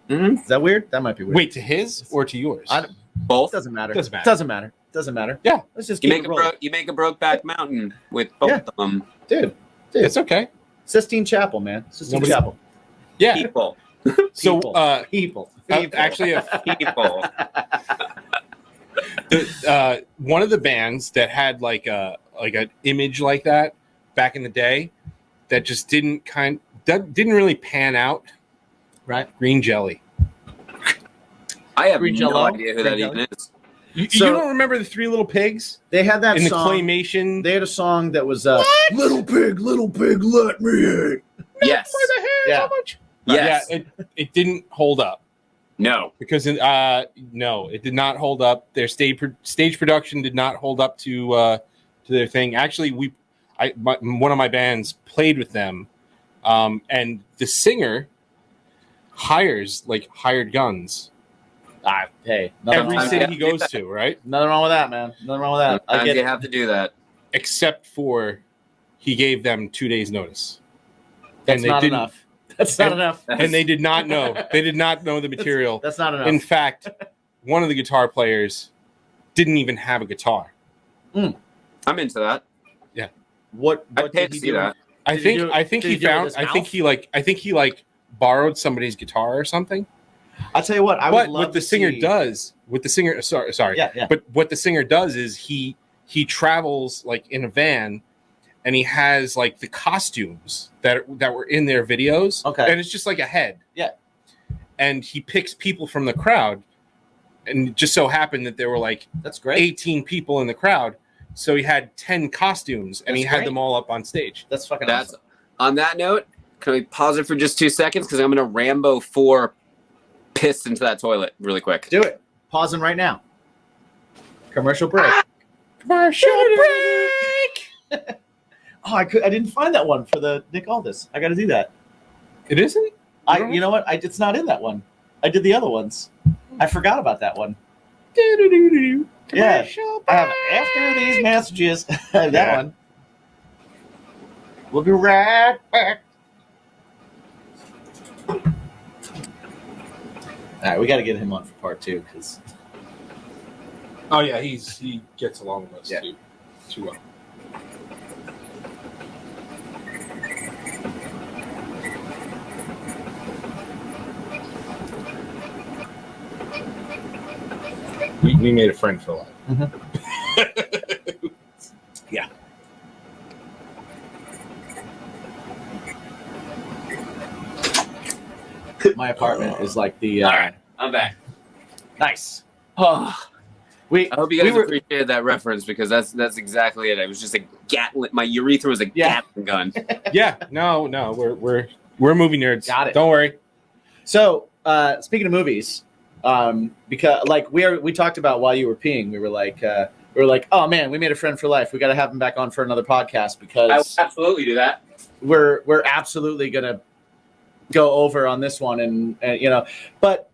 C: Mhm.
A: Is that weird? That might be weird.
B: Wait, to his or to yours?
A: I don't-
C: Both.
A: Doesn't matter.
B: Doesn't matter.
A: Doesn't matter. Doesn't matter.
B: Yeah.
A: Let's just
C: You
A: keep
C: make
A: it
C: a
A: rolling.
C: you make a Brokeback Mountain with both
A: Yeah.
C: of them.
A: Dude.
B: It's okay.
A: Sistine Chapel, man. Sistine
B: Nobody's-
A: Chapel.
C: People,
B: Yeah. So,
A: People.
B: actually,
C: people.
B: one of the bands that had like an image like that back in the day that just didn't really pan out.
A: Right.
B: Green Jelly.
C: I have
A: Green
C: no
A: Jello?
C: idea who
A: Green
C: that
A: Jello?
C: even is.
B: You
A: So-
B: don't remember the Three Little Pigs
A: They had that
B: in the
A: song.
B: claymation?
A: They had a song that was Little Pig, let me in.
C: Yes.
A: Yeah.
B: How much?
C: Yes.
B: Yeah, it didn't hold up
C: No.
B: because no, it did not hold up. Their stage production did not hold up to their thing. Actually, one of my bands played with them, and the singer hired guns
A: Hey, nothing
B: every
A: wrong,
C: city-
B: city he goes to, right?
A: nothing wrong with that, man. Nothing wrong with that. I
C: Sometimes
A: get
C: you
A: it.
C: have to do that.
B: Except for he gave them 2 days notice.
A: That's
B: and they
A: not
B: didn't-
A: enough. That's not enough.
B: And they did not know. They did not know the material.
A: That's not enough.
B: In fact, one of the guitar players didn't even have a guitar.
C: I'm into that.
A: What
C: I'd pay
A: did
C: to
A: he
C: see
A: do?
C: that.
B: I
A: Did he
B: think
A: do it-
B: I think
A: did
B: he
A: he do it with
B: found
A: his
B: I think
A: mouth?
B: he borrowed somebody's guitar or something.
A: I'll tell you what. I would
B: But
A: love
B: what the
A: to
B: singer
A: see-
B: does, what the singer sorry.
A: Yeah.
B: But what the singer does is he travels like in a van, and he has like the costumes that were in their videos.
A: Okay.
B: And it's just like a head.
A: Yeah.
B: And he picks people from the crowd, and it just so happened that there were like
A: That's great.
B: 18 people in the crowd, so he had 10 costumes, and
A: That's
B: he had
A: great.
B: them all up on stage.
A: That's fucking
C: That's
A: awesome.
C: on that note. Can we pause it for just 2 seconds? Because I'm gonna Rambo 4 piss into that toilet really quick.
A: Do it. Pausing right now. Commercial break.
B: Commercial break.
A: Oh, I didn't find that one for the Nick Aldis. I got to do that.
B: It isn't.
A: You know what? It's not in that one. I did the other ones. I forgot about that one. Yeah. I have after these messages. That
B: Yeah.
A: one. We'll be right back. All right, we got to get him on for part 2 because
B: Oh yeah, he gets along with us
A: Yeah.
B: too well. We made a friend for life.
A: yeah. My apartment is like the
C: All right, I'm back.
A: nice.
C: Oh,
A: We
C: I hope you guys
A: we were,
C: appreciated that reference because that's exactly it. It was just a Gatling. My urethra was a
A: Yeah.
C: Gatling gun.
B: Yeah, no, we're movie nerds.
A: Got it.
B: Don't worry.
A: So speaking of movies, because like we talked about while you were peeing, we were like, oh man, we made a friend for life. We got to have him back on for another podcast
C: I
A: because
C: will absolutely do that.
A: we're absolutely gonna go over on this one, and you know, but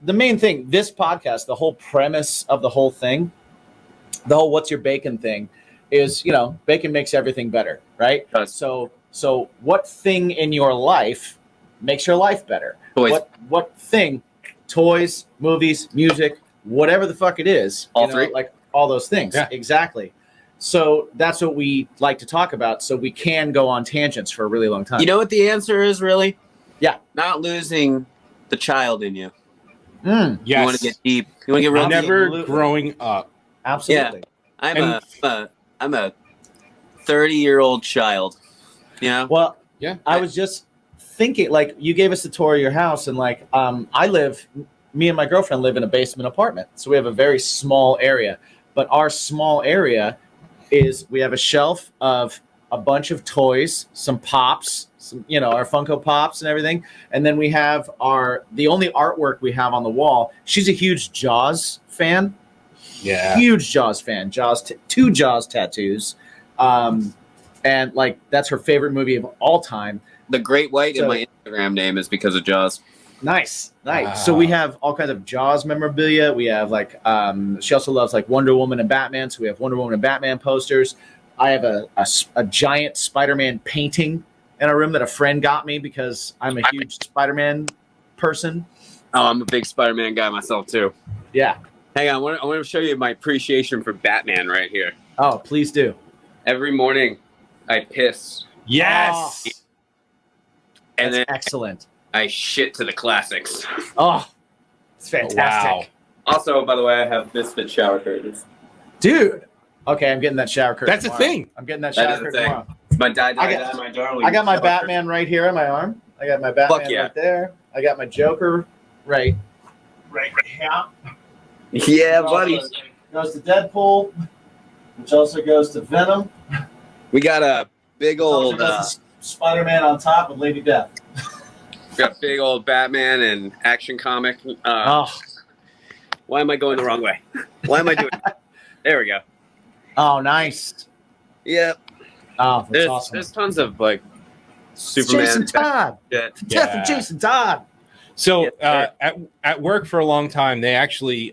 A: the main thing, this podcast, the whole premise of the whole thing, the whole "what's your bacon" thing, is bacon makes everything better, right?
C: Does.
A: So what thing in your life makes your life better?
C: Toys.
A: What thing? Toys, movies, music, whatever the fuck it is.
C: All three.
A: Like all those things.
B: Yeah.
A: Exactly. So that's what we like to talk about. So we can go on tangents for a really long time.
C: You know what the answer is, really?
A: Yeah.
C: Not losing the child in you.
A: Mm,
B: Yes.
C: You want to get deep. You want to get real deep.
B: Never
A: Absolutely.
B: growing up.
A: absolutely.
C: I'm a 30-year-old child. You know?
A: Well,
B: Yeah.
A: I was just thinking, like, you gave us the tour of your house, and like, me and my girlfriend live in a basement apartment, so we have a very small area. But our small area is we have a shelf of a bunch of toys, some pops, our Funko Pops and everything, and then we have the only artwork we have on the wall. She's a huge Jaws fan.
B: Yeah.
A: Huge Jaws fan. Two Jaws tattoos. and like that's her favorite movie of all time.
C: The Great White
A: So-
C: in my Instagram name is because of Jaws.
A: Nice.
B: Wow.
A: So we have all kinds of Jaws memorabilia. We have like she also loves like Wonder Woman and Batman, so we have Wonder Woman and Batman posters. I have a giant Spider-Man painting in a room that a friend got me because I'm a huge Spider-Man person.
C: Oh, I'm a big Spider-Man guy myself too.
A: Yeah.
C: Hang on, I want to show you my appreciation for Batman right here.
A: Oh, please do.
C: Every morning, I piss
B: Yes.
C: and
A: That's
C: then
A: excellent.
C: I shit to the classics.
A: Oh, it's fantastic.
B: Wow.
C: Also, by the way, I have Misfit shower curtains.
A: Dude. Okay, I'm getting that shower curtain.
B: That's a
A: tomorrow.
B: thing.
A: I'm getting that
C: That
A: shower
C: is a
A: curtain
C: thing.
A: tomorrow.
C: My die,
A: I got-
C: my darling.
A: I got my
C: shower
A: Batman right here on my arm. I got my Batman
C: Fuck yeah.
A: right there. I got my Joker right here.
C: curtain. Yeah, buddy.
A: Goes to Deadpool, which also goes to Venom.
C: We got a big
A: Also
C: old,
A: goes to Spider-Man on top with Lady Death.
C: got big old Batman and action comic.
A: Oh,
C: Why am I going the wrong way? Why am I doing that? There we go.
A: oh, nice.
C: Yep.
A: Oh, that's
C: There's
A: awesome.
C: there's tons of like
A: It's
C: Superman
A: Jason Todd.
C: shit.
A: Death
B: Yeah.
A: of Jason Todd.
B: So
C: Yeah.
B: at work for a long time, they actually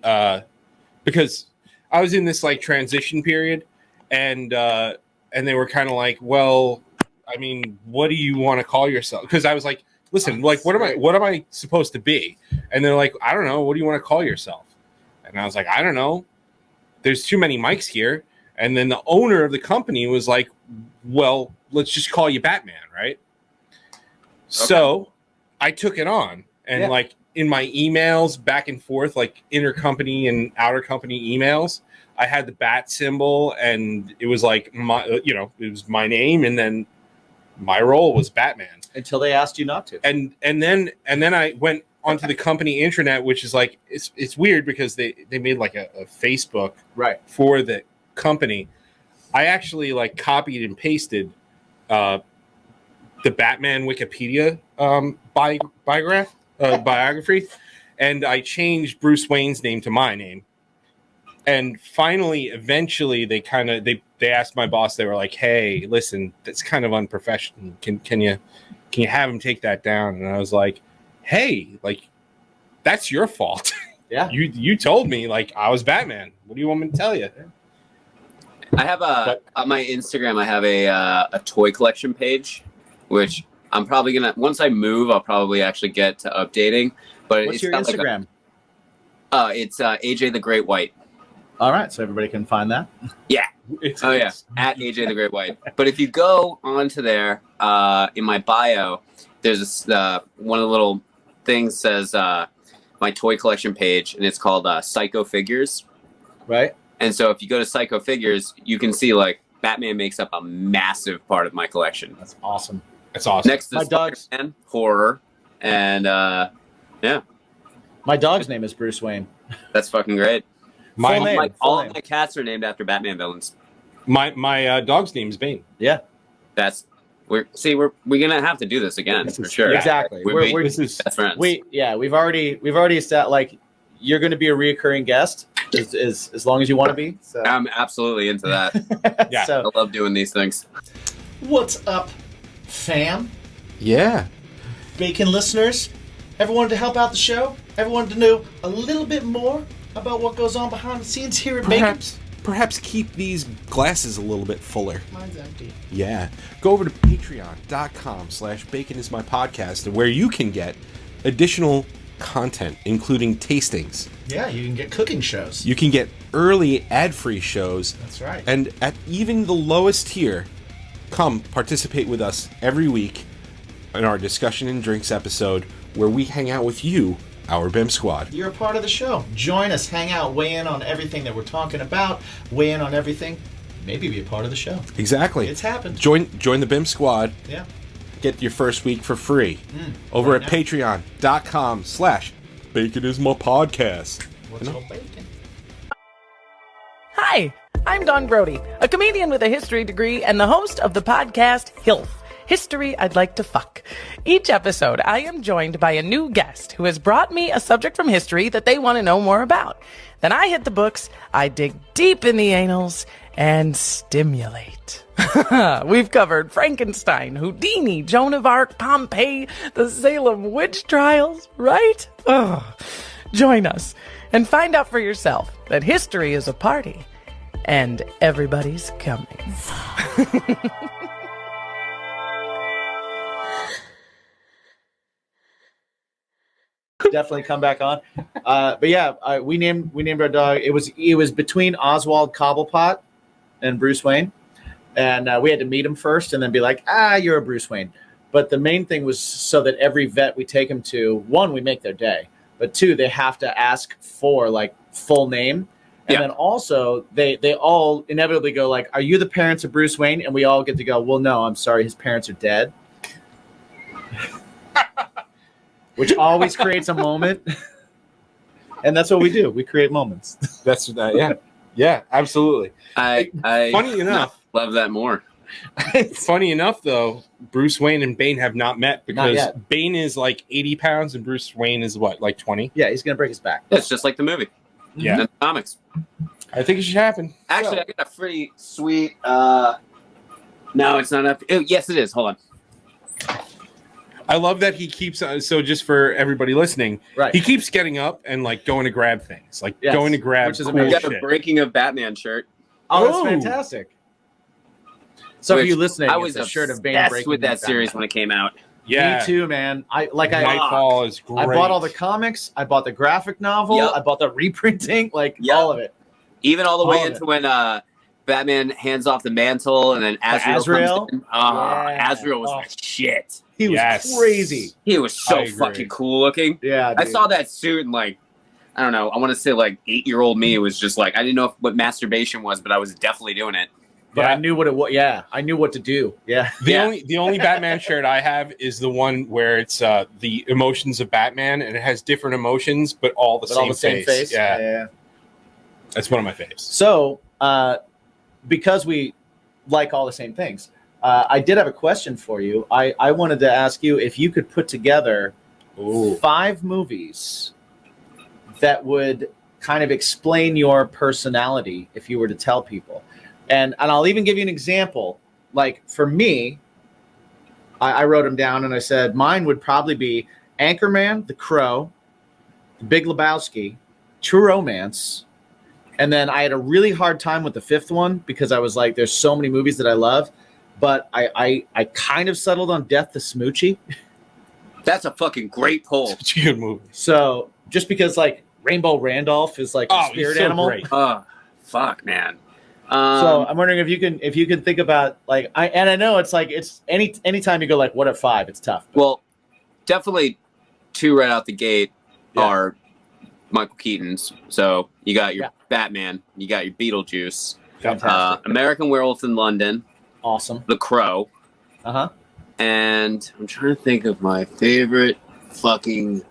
B: because I was in this like transition period, and they were kind of like, well, I mean, what do you want to call yourself? Because I was like, listen, like, what am I supposed to be? And they're like, I don't know. What do you want to call yourself? And I was like, I don't know. There's too many mics here. And then the owner of the company was like, well, let's just call you Batman, right? So I took it on. And
A: Yeah.
B: like in my emails back and forth, like intercompany and outer company emails, I had the bat symbol, and it was like my, it was my name, and then my role was Batman.
A: Until they asked you not to.
B: And then I went onto the company intranet, which is like it's weird because they made like a Facebook
A: Right.
B: for the company. I actually like copied and pasted the Batman Wikipedia biography, and I changed Bruce Wayne's name to my name. And finally, eventually, they asked my boss. They were like, "Hey, listen, that's kind of unprofessional. Can you have him take that down?" And I was like, "Hey, like, that's your fault.
A: Yeah.
B: you told me like I was Batman. What do you want me to tell you?"
C: I have on my Instagram. I have a toy collection page, which I'm probably gonna once I move, I'll probably actually get to updating. But
A: What's
C: it's
A: your
C: got
A: Instagram?
C: It's AJ the Great White.
A: All right, so everybody can find that.
B: It's,
C: Oh yeah,
B: it's-
C: at AJ the Great White. But if you go onto there, in my bio, there's this, one of the little things says my toy collection page, and it's called Psycho Figures.
A: Right.
C: And so if you go to Psycho Figures, you can see like Batman makes up a massive part of my collection.
A: That's awesome.
B: It's awesome.
C: Next to
A: My dog's-
C: Spider-Man, horror, and
A: My dog's name is Bruce Wayne.
C: that's fucking great.
B: My
A: Full name.
C: All
A: name.
C: of my cats are named after Batman villains.
B: my dog's name is Bane.
A: Yeah.
C: That's we're gonna have to do this again
B: This
C: for
B: is-
C: sure.
A: Exactly.
C: We're
B: This is
C: best friends.
A: We've already established like you're going to be a reoccurring guest as long as you want to be. So
C: I'm absolutely into that.
B: Yeah.
A: So
C: I love doing these things.
E: What's up, fam?
B: yeah.
E: Bacon listeners? Ever wanted to help out the show? Ever wanted to know a little bit more about what goes on behind the scenes here at Bacon?
B: Perhaps keep these glasses a little bit fuller.
E: Mine's empty.
B: Yeah. Go over to patreon.com/baconismypodcast, where you can get additional content, including tastings.
E: Yeah, you can get cooking shows.
B: You can get early ad-free shows.
E: That's right.
B: And at even the lowest tier, come participate with us every week in our discussion and drinks episode, where we hang out with you, our BIMP squad.
E: You're a part of the show. Join us, hang out, weigh in on everything that we're talking about, weigh in on everything, maybe be a part of the show.
B: Exactly.
E: It's happened.
B: Join the BIMP squad.
E: Yeah.
B: Get your first week for free over
E: right
B: at
E: now.
B: patreon.com/baconismypodcast.
E: What's up, Bacon?
F: Hi, I'm Dawn Brody, a comedian with a history degree and the host of the podcast HILF, History I'd Like to Fuck. Each episode, I am joined by a new guest who has brought me a subject from history that they want to know more about. Then I hit the books, I dig deep in the annals, and stimulate. We've covered Frankenstein, Houdini, Joan of Arc, Pompeii, the Salem witch trials, right? Ugh. Join us and find out for yourself that history is a party and everybody's coming.
A: Definitely come back on. But yeah, we named our dog. It was between Oswald Cobblepot and Bruce Wayne, and we had to meet him first and then be like, you're a Bruce Wayne. But the main thing was so that every vet we take him to, one, we make their day, but two, they have to ask for like full name. And then also they all inevitably go like, are you the parents of Bruce Wayne? And we all get to go, well, no, I'm sorry, his parents are dead. Which always creates a moment. And that's what we do. We create moments.
B: That's yeah. Yeah, absolutely.
C: I
B: Funny enough,
C: love that more.
B: Funny enough, though, Bruce Wayne and Bane have not met because
A: yet.
B: Bane is like 80 pounds and Bruce Wayne is what, like 20?
A: Yeah, he's going to break his back.
C: It's just like the movie.
B: Yeah.
C: And the comics.
B: I think it should happen.
C: Actually, I got a pretty sweet. No, it's not up. Yes, it is. Hold on.
B: I love that he keeps, so just for everybody listening,
A: Right.
B: he keeps getting up and like going to grab things, like
A: Yes,
B: going to grab
A: which is
B: cool
C: I got
B: shit.
C: a Breaking of Batman shirt.
A: Oh, that's
B: Oh.
A: fantastic. So for
C: Which
A: you listening,
C: I was
A: it's a shirt of Bane
C: obsessed
A: breaking
C: with that
A: Batman.
C: series when it came out.
B: Yeah.
A: Me too, man. I
B: Nightfall is great.
A: I bought all the comics. I bought the graphic novel.
C: Yep.
A: I bought the reprinting. Like
C: Yep.
A: all of it.
C: Even all the way
A: All of
C: into when Batman hands off the mantle and then Azrael
A: Azrael?
C: comes in.
A: Yeah.
C: Azrael was
A: Oh.
C: the shit.
A: He was
B: Yes.
A: crazy.
C: He was
B: I
C: so
B: agree.
C: fucking cool looking.
A: Yeah,
C: I
A: dude.
C: saw that suit and like, I don't know. I want to say like 8-year-old me was just like, I didn't know what masturbation was, but I was definitely doing it.
A: But
B: Yeah.
A: I knew what it was. Yeah, I knew what to do. Yeah.
B: The only Batman shirt I have is the one where it's the emotions of Batman, and it has different emotions, but all the,
A: But
B: same,
A: all the same face.
B: Yeah, that's one of my faves.
A: So, because we like all the same things, I did have a question for you. I wanted to ask you if you could put together 5 movies that would kind of explain your personality if you were to tell people. And I'll even give you an example. Like for me, I wrote them down and I said mine would probably be Anchorman, The Crow, The Big Lebowski, True Romance, and then I had a really hard time with the 5th one because I was like, there's so many movies that I love, but I kind of settled on Death to Smoochie.
C: That's a fucking great poll.
B: Such a good movie.
A: So just because like Rainbow Randolph is like a
B: He's
A: spirit
B: so
A: animal.
B: great.
C: Oh, fuck, man.
A: So I'm wondering if you can think about like I know it's like it's anytime you go like what at 5, it's tough.
C: Well, definitely 2 right out the gate
A: Yeah.
C: are Michael Keaton's. So you got your
A: Yeah.
C: Batman, you got your Beetlejuice,
A: Fantastic.
C: American Werewolf in London,
A: Awesome.
C: The Crow,
A: Uh-huh.
C: and I'm trying to think of my favorite fucking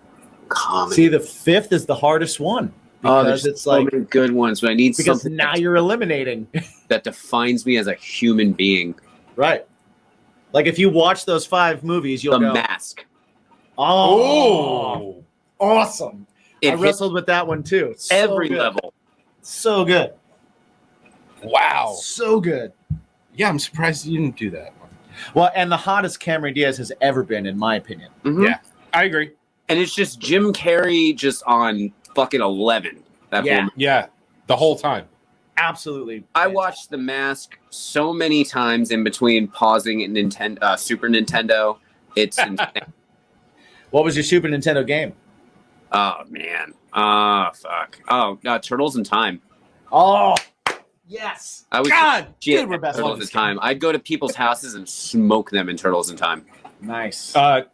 C: comedy.
A: See, the 5th is the hardest one
C: Oh,
A: because
C: there's
A: it's
C: so
A: like
C: many good ones, but I need
A: because
C: something
A: now you're eliminating.
C: that defines me as a human being.
A: Right. Like if you watch those 5 movies, you'll
C: The
A: go,
C: Mask.
A: oh, awesome.
C: It
A: I
C: hits
A: wrestled with that one too. So
C: every
A: good.
C: level.
A: So good.
B: Wow.
A: So good.
B: Yeah, I'm surprised you didn't do that one.
A: Well, and the hottest Cameron Diaz has ever been, in my opinion.
C: Mhm.
B: Yeah, I agree.
C: And it's just Jim Carrey just on fucking 11. That
A: Yeah.
C: whole
B: Yeah, the whole time.
A: Absolutely.
C: I watched The Mask so many times in between pausing at Nintendo, Super Nintendo. It's insane.
A: What was your Super Nintendo game?
C: Oh man. Oh fuck. Oh God, Turtles in Time.
A: Oh, yes.
C: I was
A: God,
C: shit
A: dude, we're
C: at
A: best
C: Turtles
A: friends.
C: in Time. I'd go to people's houses and smoke them in Turtles in Time.
A: Nice.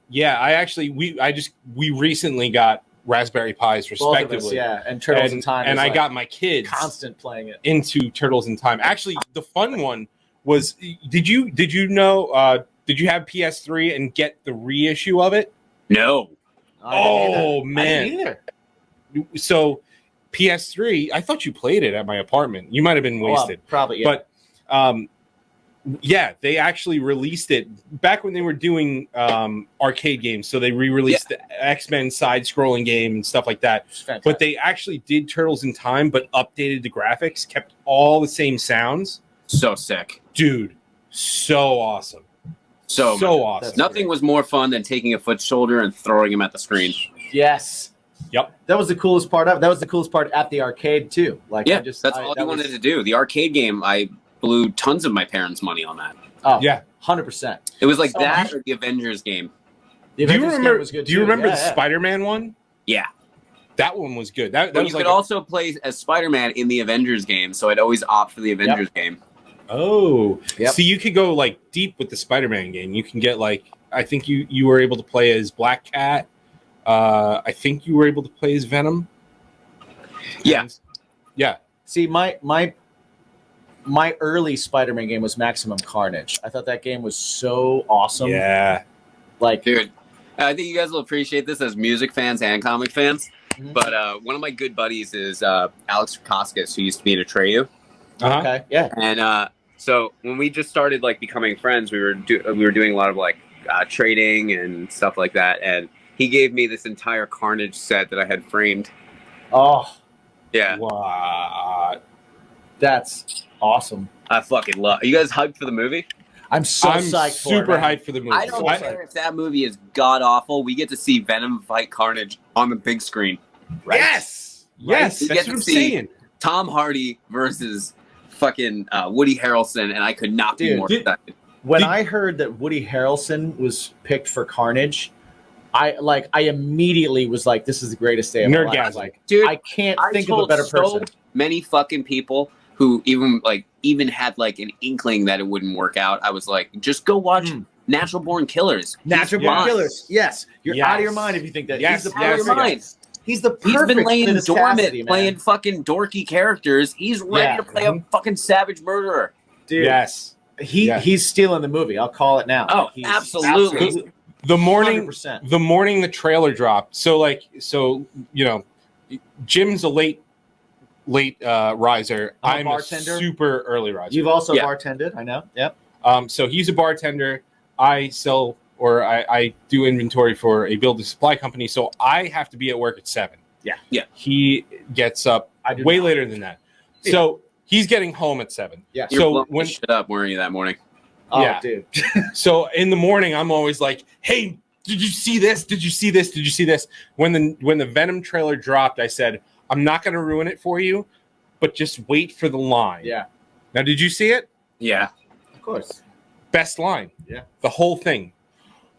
B: Yeah, we recently got Raspberry Pis
A: Both of us,
B: respectively.
A: yeah. And Turtles in Time.
B: And
A: is
B: I
A: like
B: got my kids
A: constant playing it.
B: into Turtles in Time. Actually, the fun one was did you know did you have PS3 and get the reissue of it?
C: No.
B: Oh,
A: I
B: man.
A: didn't either.
B: So PS3, I thought you played it at my apartment. You might have been
A: Well,
B: wasted.
A: probably, yeah.
B: But Yeah, they actually released it back when they were doing arcade games. So they re-released the X-Men side-scrolling game and stuff like that. But they actually did Turtles in Time, but updated the graphics, kept all the same sounds.
C: So sick.
B: Dude, so awesome.
C: So
B: awesome.
C: Nothing was more fun than taking a foot soldier and throwing him at the screen.
A: Yes.
B: Yep.
A: That was the coolest part of it. That was the coolest part at the arcade too. Like,
C: that's all you wanted to do. The arcade game, I blew tons of my parents' money on that.
A: Oh,
B: yeah,
A: 100%.
C: It was like that or the Avengers game.
A: The Avengers game was good
B: do you
A: too.
B: remember
A: Yeah,
B: the
A: yeah.
B: Spider-Man one?
C: Yeah.
B: That one was good. That
C: But
B: was
C: you
B: like
C: could also play as Spider-Man in the Avengers game, so I'd always opt for the Avengers game.
B: Oh,
A: Yep.
B: So you could go like deep with the Spider-Man game. You can get like, I think you were able to play as Black Cat. I think you were able to play as Venom.
C: Yeah.
B: Yeah.
A: See, my early Spider-Man game was Maximum Carnage. I thought that game was so awesome.
B: Yeah.
A: Like,
C: Dude, I think you guys will appreciate this as music fans and comic fans.
A: Mhm.
C: But one of my good buddies is Alex Koskis, who used to be in Atreyu.
B: Uh-huh.
A: okay, yeah.
C: And so when we just started like becoming friends, we were doing a lot of like trading and stuff like that. And he gave me this entire Carnage set that I had framed.
A: Oh,
C: Yeah,
B: What?
A: that's awesome.
C: I fucking love. Are you guys hyped for the movie?
A: I'm so
B: I'm
A: psyched for it,
B: super
A: man.
B: hyped for the movie.
C: I don't care if that movie is god awful. We get to see Venom fight Carnage on the big screen.
A: Right?
B: Yes. Yes.
C: We
B: That's
C: get
B: what
C: to
B: I'm
C: see
B: saying.
C: Tom Hardy versus fucking Woody Harrelson, and I could not be
A: Dude,
C: more excited.
A: When I heard that Woody Harrelson was picked for Carnage, I immediately was like, "This is the greatest day of my life." I was
B: Nerdgasm.
A: like,
C: Dude,
A: I can't
C: I
A: think of a
C: told
A: better
C: so
A: person.
C: many fucking people who even had like an inkling that it wouldn't work out. I was like, just go watch Natural Born Killers.
A: Natural
C: He's
A: Born
C: fine.
A: Killers. Yes, you're
B: Yes.
A: out of your mind if you think that.
B: Yes,
A: He's the
B: yes,
A: perfect.
C: Out of your mind.
A: He's the
C: He's
A: perfect
C: been laying
A: Cletus
C: dormant
A: Cassidy, man.
C: playing fucking dorky characters. He's ready
A: Yeah.
C: to play a fucking savage murderer.
A: Dude,
B: Yes.
A: he's stealing the movie. I'll call it now.
C: Oh,
A: He's
C: absolutely.
B: The morning
A: 100%.
B: the trailer dropped. So you know, Jim's a late riser.
A: I'm a
B: I'm
A: bartender.
B: a super early riser.
A: You've also
C: Yeah.
A: bartended, I know. Yep.
B: So he's a bartender. I sell or I do inventory for a building supply company. So I have to be at work at 7.
A: Yeah.
C: Yeah.
B: He gets up
A: I do
B: way
A: not.
B: later than that. So he's getting home at 7.
A: Yeah.
C: You're
B: So
C: blowing
B: when
C: shit up, weren't you, that morning?
A: Oh,
B: Yeah.
A: dude.
B: So in the morning, I'm always like, "Hey, did you see this? Did you see this? Did you see this?" When the Venom trailer dropped, I said, "I'm not going to ruin it for you, but just wait for the line."
A: Yeah.
B: Now, did you see it?
C: Yeah.
A: Of course.
B: Best line.
A: Yeah.
B: The whole thing.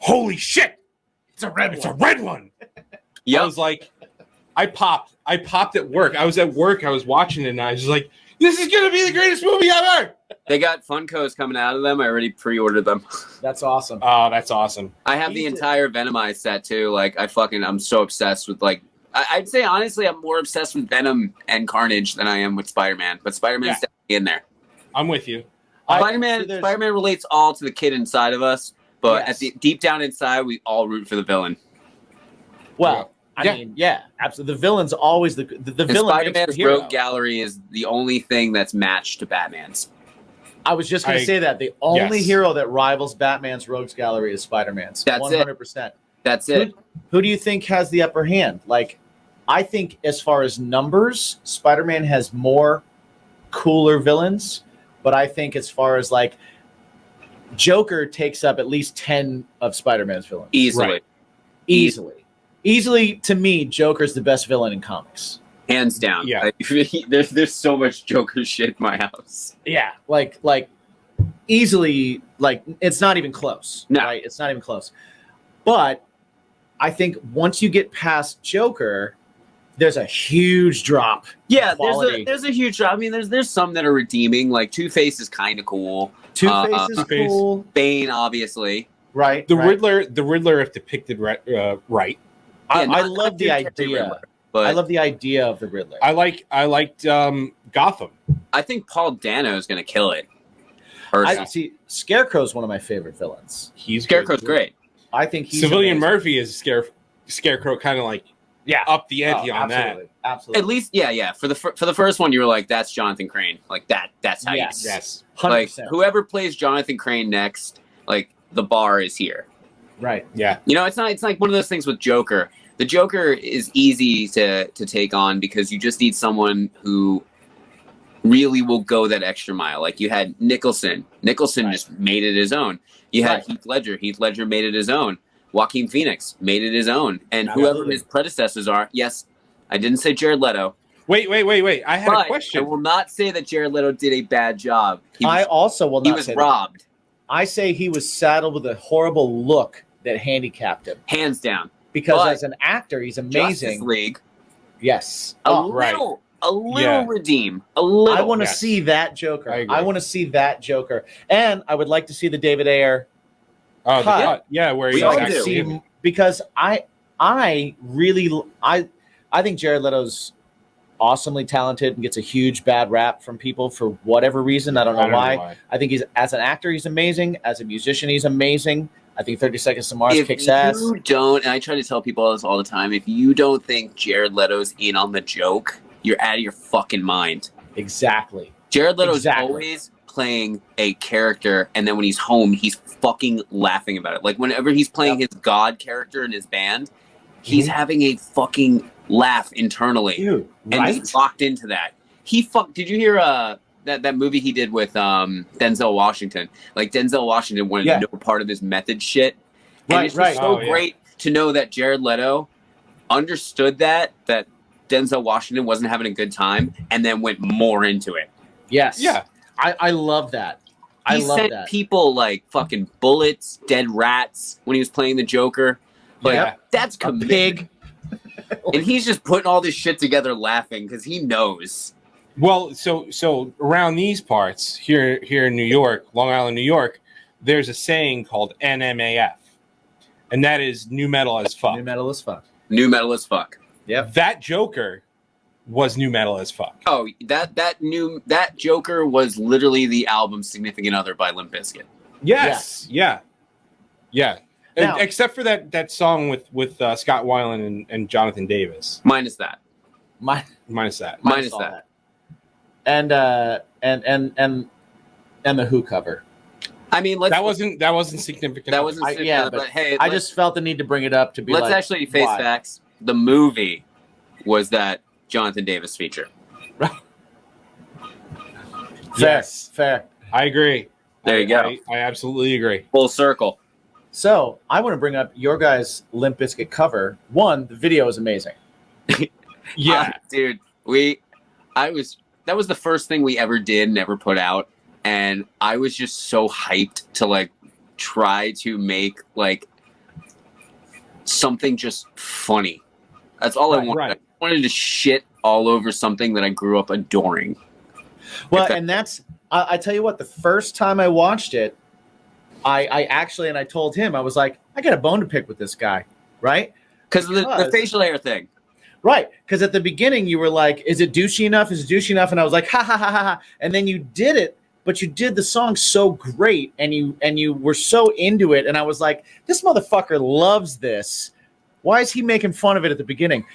B: Holy shit!
A: It's a red
B: It's a red one. I
C: Yep.
B: was like, I popped at work. I was at work. I was watching it, and I was just like, "This is going to be the greatest movie ever."
C: They got Funkos coming out of them. I already pre-ordered them.
A: That's awesome.
B: Oh, that's awesome.
C: I have the
A: He's a-
C: entire Venomized set too. Like I'm so obsessed with like I'd say honestly I'm more obsessed with Venom and Carnage than I am with Spider-Man. But Spider-Man's
B: Yeah.
C: definitely in there.
B: I'm with you.
C: Spider-Man relates all to the kid inside of us, but
A: Yes.
C: at the deep down inside we all root for the villain.
A: Well,
B: Yeah.
A: I mean, yeah, absolutely. The villain's always the
C: And
A: villain. makes
C: Spider-Man's
A: the hero.
C: Rogue Gallery is the only thing that's matched to Batman's.
A: I was just going
B: I-
A: to say that the only
B: yes.
A: hero that rivals Batman's Rogues Gallery is Spider-Man's.
C: That's it.
A: 100%.
C: That's it.
A: Who do you think has the upper hand? Like, I think as far as numbers, Spider-Man has more cooler villains, but I think as far as like Joker takes up at least 10 of Spider-Man's villains.
C: Easily.
B: Right.
A: Easily to me, Joker's the best villain in comics.
C: Hands down.
B: Yeah.
C: Like, there's so much Joker shit in my house.
A: Yeah, like easily, like it's not even close.
C: No.
A: Right? It's not even close. But I think once you get past Joker, there's a huge drop.
C: Yeah,
A: Quality.
C: there's a huge drop. I mean, there's some that are redeeming. Like Two-Face is kind of cool.
A: Two-Face is
B: Two-Face.
A: cool,
C: Bane, obviously.
A: right?
B: The
A: right.
B: Riddler, if depicted right.
C: Yeah,
A: I
C: not
A: love the
C: Jim Carrey
A: idea.
C: Riddler, but
A: I love the idea of the Riddler.
B: I liked Gotham.
C: I think Paul Dano is going to kill it.
A: I
C: Personally.
A: see. Scarecrow's one of my favorite villains.
B: He's
C: Scarecrow's
B: good.
C: great.
A: I think he's
B: Civilian
A: amazing.
B: Murphy is Scarecrow, kind of like up the ante on
A: absolutely.
B: that.
A: Absolutely.
C: At least, yeah. For the first one, you were like, "That's Jonathan Crane." Like that's how
A: Yes.
C: you.
B: Yes.
A: 100%.
C: Like whoever plays Jonathan Crane next, like the bar is here.
A: Right.
B: Yeah.
C: You know, it's like one of those things with Joker. The Joker is easy to take on because you just need someone who really will go that extra mile. Like you had Nicholson. Nicholson just made it his own. You had Heath Ledger. Heath Ledger made it his own. Joaquin Phoenix made it his own. And whoever his predecessors are, yes, I didn't say Jared Leto.
B: Wait. I had a question.
C: I will not say that Jared Leto did a bad job.
A: I also will not
C: He was
A: say
C: robbed.
A: I say he was saddled with a horrible look that handicapped him.
C: Hands down.
A: Because
C: But
A: as an actor, he's
C: Justice
A: amazing.
C: League.
A: Yes.
C: A little redeem. A little.
A: I want to see that Joker. I want to see that Joker. And I would like to see the David Ayer cut.
B: Where
C: We
B: he's
C: all
B: actually
C: do.
A: Because I think Jared Leto's awesomely talented and gets a huge bad rap from people for whatever reason. I don't know why. I think he's as an actor, he's amazing. As a musician, he's amazing. I think 30 Seconds to Mars kicks ass.
C: If you don't, and I try to tell people this all the time, if you don't think Jared Leto's in on the joke, you're out of your fucking mind.
A: Exactly.
C: Jared Leto's always playing a character, and then when he's home, he's fucking laughing about it. Like whenever he's playing his God character in his band, he's having a fucking laugh internally.
A: Dude,
C: and he's locked into that. Did you hear that movie he did with Denzel Washington? Like Denzel Washington wanted no part of his method shit. And it's just so great to know that Jared Leto understood that Denzel Washington wasn't having a good time and then went more into it.
A: Yes. Yeah. I love that.
C: He sent people like fucking bullets, dead rats when he was playing the Joker. Like that's commitment. And he's just putting all this shit together laughing because he knows.
B: Well, so around these parts here in New York, Long Island, New York, there's a saying called NMAF, and that is new metal as fuck.
A: New metal as fuck.
C: New metal as fuck.
A: Yep.
B: That Joker was new metal as fuck.
C: Oh, that Joker was literally the album "Significant Other" by Limp Bizkit.
B: Yes. Yeah.
A: Now,
B: except for that song with Scott Weiland and Jonathan Davis.
C: Minus that.
B: Minus that.
A: And the Who cover.
C: I mean,
B: that wasn't significant.
C: That wasn't significant. But hey,
A: I just felt the need to bring it up to be.
C: Let's actually face facts. The movie was that Jonathan Davis feature.
A: Fair.
B: I agree.
C: There you go.
B: I absolutely agree.
C: Full circle.
A: So I want to bring up your guys' Limp Bizkit cover. One, the video is amazing.
C: Dude, that was the first thing we ever did and ever put out, and I was just so hyped to like try to make like something just funny. That's all I wanted.
B: Right.
C: I wanted to shit all over something that I grew up adoring.
A: Well, and that's I tell you what, the first time I watched it, I actually, and I told him, I was like, I got a bone to pick with this guy, right?
C: Because of the facial hair thing.
A: Right, because at the beginning you were like, is it douchey enough? Is it douchey enough? And I was like, ha, ha, ha, ha, ha. And then you did it, but you did the song so great, and you were so into it, and I was like, this motherfucker loves this. Why is he making fun of it at the beginning?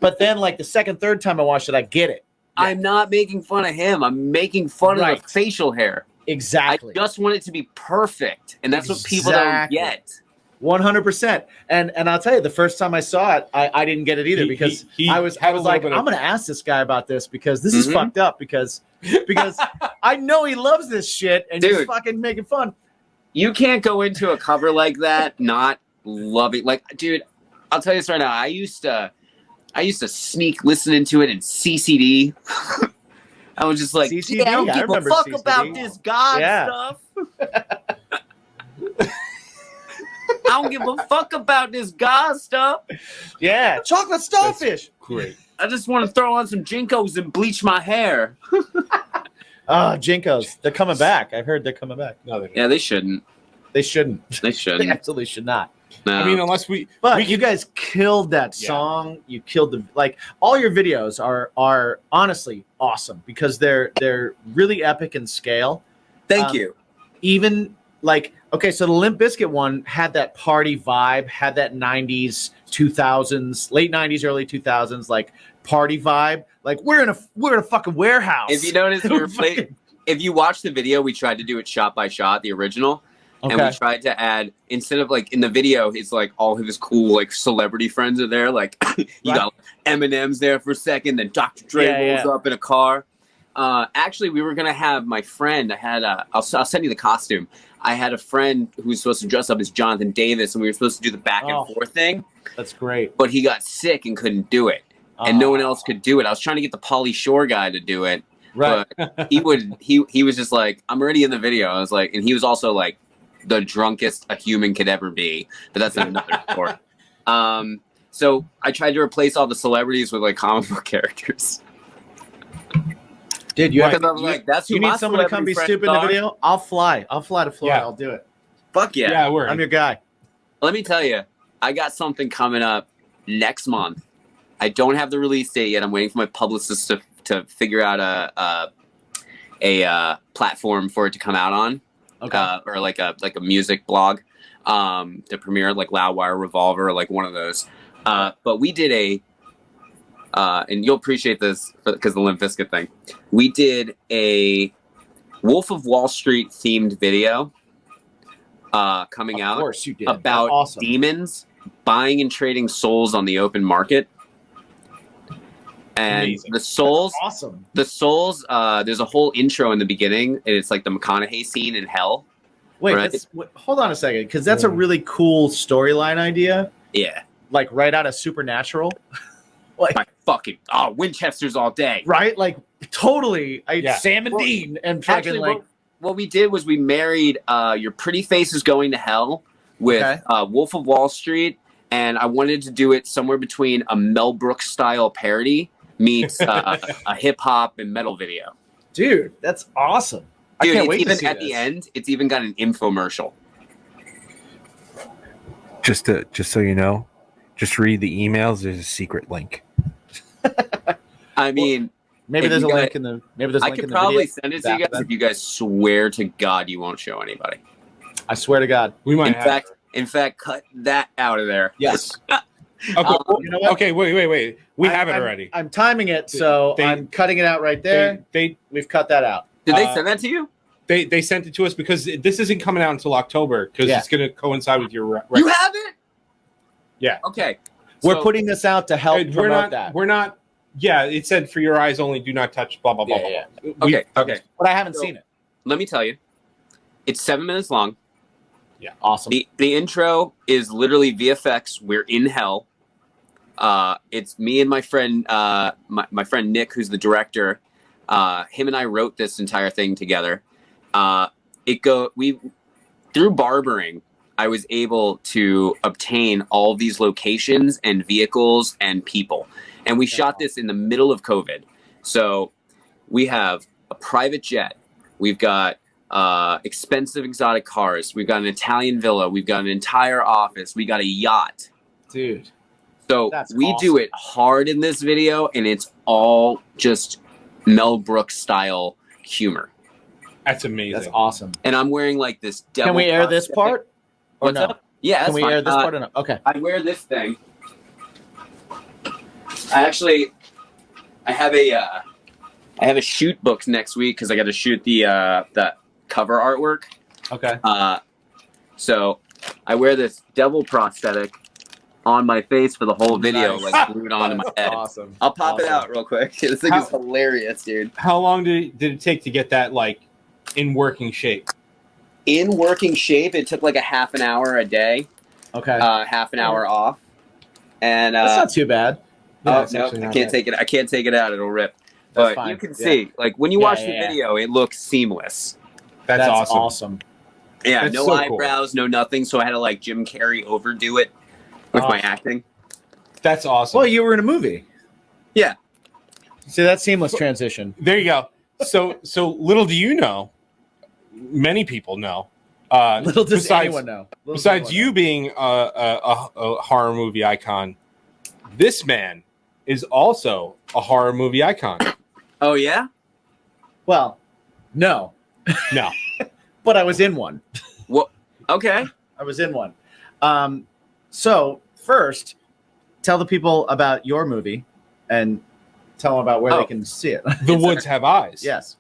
A: But then, like, the second, third time I watched it, I get it.
C: I'm not making fun of him. I'm making fun of the facial hair.
A: Exactly.
C: I just want it to be perfect, and that's what people don't get.
A: 100%. And I'll tell you, the first time I saw it, I didn't get it either because I was like, I'm going to ask this guy about this because this is fucked up because I know he loves this shit and he's fucking making fun.
C: You can't go into a cover like that not loving. Like, dude, I'll tell you this right now. I used to sneak listening to it in CCD. I was just like,
A: CCD?
C: I don't give a fuck
A: CCD.
C: about this God stuff. I don't give a fuck about this God stuff.
A: Yeah, chocolate starfish.
B: That's great.
C: I just want to throw on some Jinkos and bleach my hair.
A: Jinkos. They're coming back. I've heard they're coming back.
B: No, they're not.
C: Yeah, they shouldn't.
A: They shouldn't.
C: They shouldn't.
A: They absolutely should not.
C: No.
B: I mean, unless
A: But you guys killed that song. You killed all your videos are honestly awesome because they're really epic in scale.
C: Thank you.
A: Even like, okay, so the Limp Bizkit one had that party vibe, had that 90s, 2000s, late 90s, early 2000s, like party vibe. Like we're in a fucking warehouse.
C: If you notice, if you watch the video, we tried to do it shot by shot, the original.
A: Okay.
C: And we tried to add, instead of like in the video, it's like all of his cool like celebrity friends are there. Like you got Eminem's there for a second, then Dr. Dre rolls up in a car. Actually, we were gonna have my friend. I'll send you the costume. I had a friend who was supposed to dress up as Jonathan Davis, and we were supposed to do the back and forth thing.
A: That's great.
C: But he got sick and couldn't do it, and no one else could do it. I was trying to get the Pauly Shore guy to do it,
A: right?
C: But he was just like, I'm already in the video. I was like, and he was also like the drunkest a human could ever be. But that's another story. So I tried to replace all the celebrities with like comic book characters.
A: Dude,
C: that's who
A: you
C: my
A: need someone to come be stupid in the video? I'll fly to Florida.
B: Yeah.
A: I'll do it.
C: Fuck yeah.
B: Yeah, we're
A: I'm your guy.
C: Let me tell you, I got something coming up next month. I don't have the release date yet. I'm waiting for my publicist to figure out a platform for it to come out on.
A: Okay.
C: Or like a music blog to premiere, like Loudwire, Revolver, like one of those. But we did and you'll appreciate this because the Limp Bizkit thing. We did a Wolf of Wall Street themed video coming out.
A: Of course you did.
C: About demons buying and trading souls on the open market. And
B: amazing.
C: The souls,
A: awesome.
C: The souls. There's a whole intro in the beginning, and it's like the McConaughey scene in Hell.
A: Wait,
C: right?
A: Hold on a second, because that's a really cool storyline idea.
C: Yeah,
A: like right out of Supernatural. Like
C: Winchesters all day.
A: Right, like totally. Sam and Dean and fucking
C: actually,
A: like.
C: What we did was we married Your Pretty Face is Going to Hell with Wolf of Wall Street, and I wanted to do it somewhere between a Mel Brooks style parody meets a hip hop and metal video.
A: Dude, that's awesome.
C: Dude,
A: I can't wait
C: even
A: to see
C: at the end, it's even got an infomercial.
G: Just so you know, just read the emails. There's a secret link.
C: I mean,
A: maybe there's a link in the. Maybe there's.
C: I could probably send it to you guys if you guys swear to God you won't show anybody.
A: I swear to God,
B: we might.
C: In fact, cut that out of there.
A: Yes.
B: Okay. You know what? Okay. Wait. We have it already.
A: I'm timing it, so I'm cutting it out right there. We've cut that out.
C: Did they send that to you?
B: They sent it to us because this isn't coming out until October because it's going to coincide with your.
C: You have it?
B: Yeah.
C: Okay.
A: We're putting this out to help promote that.
B: We're not. Yeah, it said for your eyes only. Do not touch. Blah blah blah.
A: Yeah.
C: Okay.
A: But I haven't seen it.
C: Let me tell you, it's 7 minutes long.
B: Yeah.
A: Awesome.
C: The intro is literally VFX. We're in hell. It's me and my friend, my friend Nick, who's the director. Him and I wrote this entire thing together. Through barbering, I was able to obtain all of these locations and vehicles and people. And we shot this in the middle of COVID. So we have a private jet. We've got expensive exotic cars. We've got an Italian villa. We've got an entire office. We got a yacht.
A: Dude.
C: So we do it hard in this video, and it's all just Mel Brooks style humor.
B: That's amazing.
A: That's awesome.
C: And I'm wearing like this devil.
A: Can we air this part? Or
C: What's
A: no?
C: up? Yeah, that's
A: Can we
C: fine.
A: air this part or no? Okay.
C: I wear this thing. I have a shoot booked next week because I got to shoot the cover artwork.
A: Okay.
C: So I wear this devil prosthetic on my face for the whole video,
A: Nice.
C: like glued onto my head.
A: Awesome.
C: I'll pop it out real quick. This thing is hilarious, dude.
B: How long did it take to get that like in working shape?
C: In working shape, it took like a half an hour a day.
A: Okay.
C: Half an hour off. And
A: that's not too bad.
C: No, I can't take it. I can't take it out. It'll rip.
A: That's
C: but
A: fine.
C: You can see, like when you watch the video, it looks seamless.
B: That's awesome.
C: Yeah,
B: That's
C: no
B: so
C: eyebrows, no nothing. So I had to like Jim Carrey overdo it with my acting.
B: That's awesome.
A: Well, you were in a movie.
C: Yeah.
A: See, that seamless transition.
B: There you go. So little do you know, many people know.
A: Little does anyone know.
B: Besides you being a horror movie icon, this man is also a horror movie icon.
C: Oh yeah?
A: Well, no.
B: No.
A: But I was in one.
C: Well, okay.
A: I was in one. So first, tell the people about your movie and tell them about where they can see it.
B: The Woods Have Eyes.
A: Yes.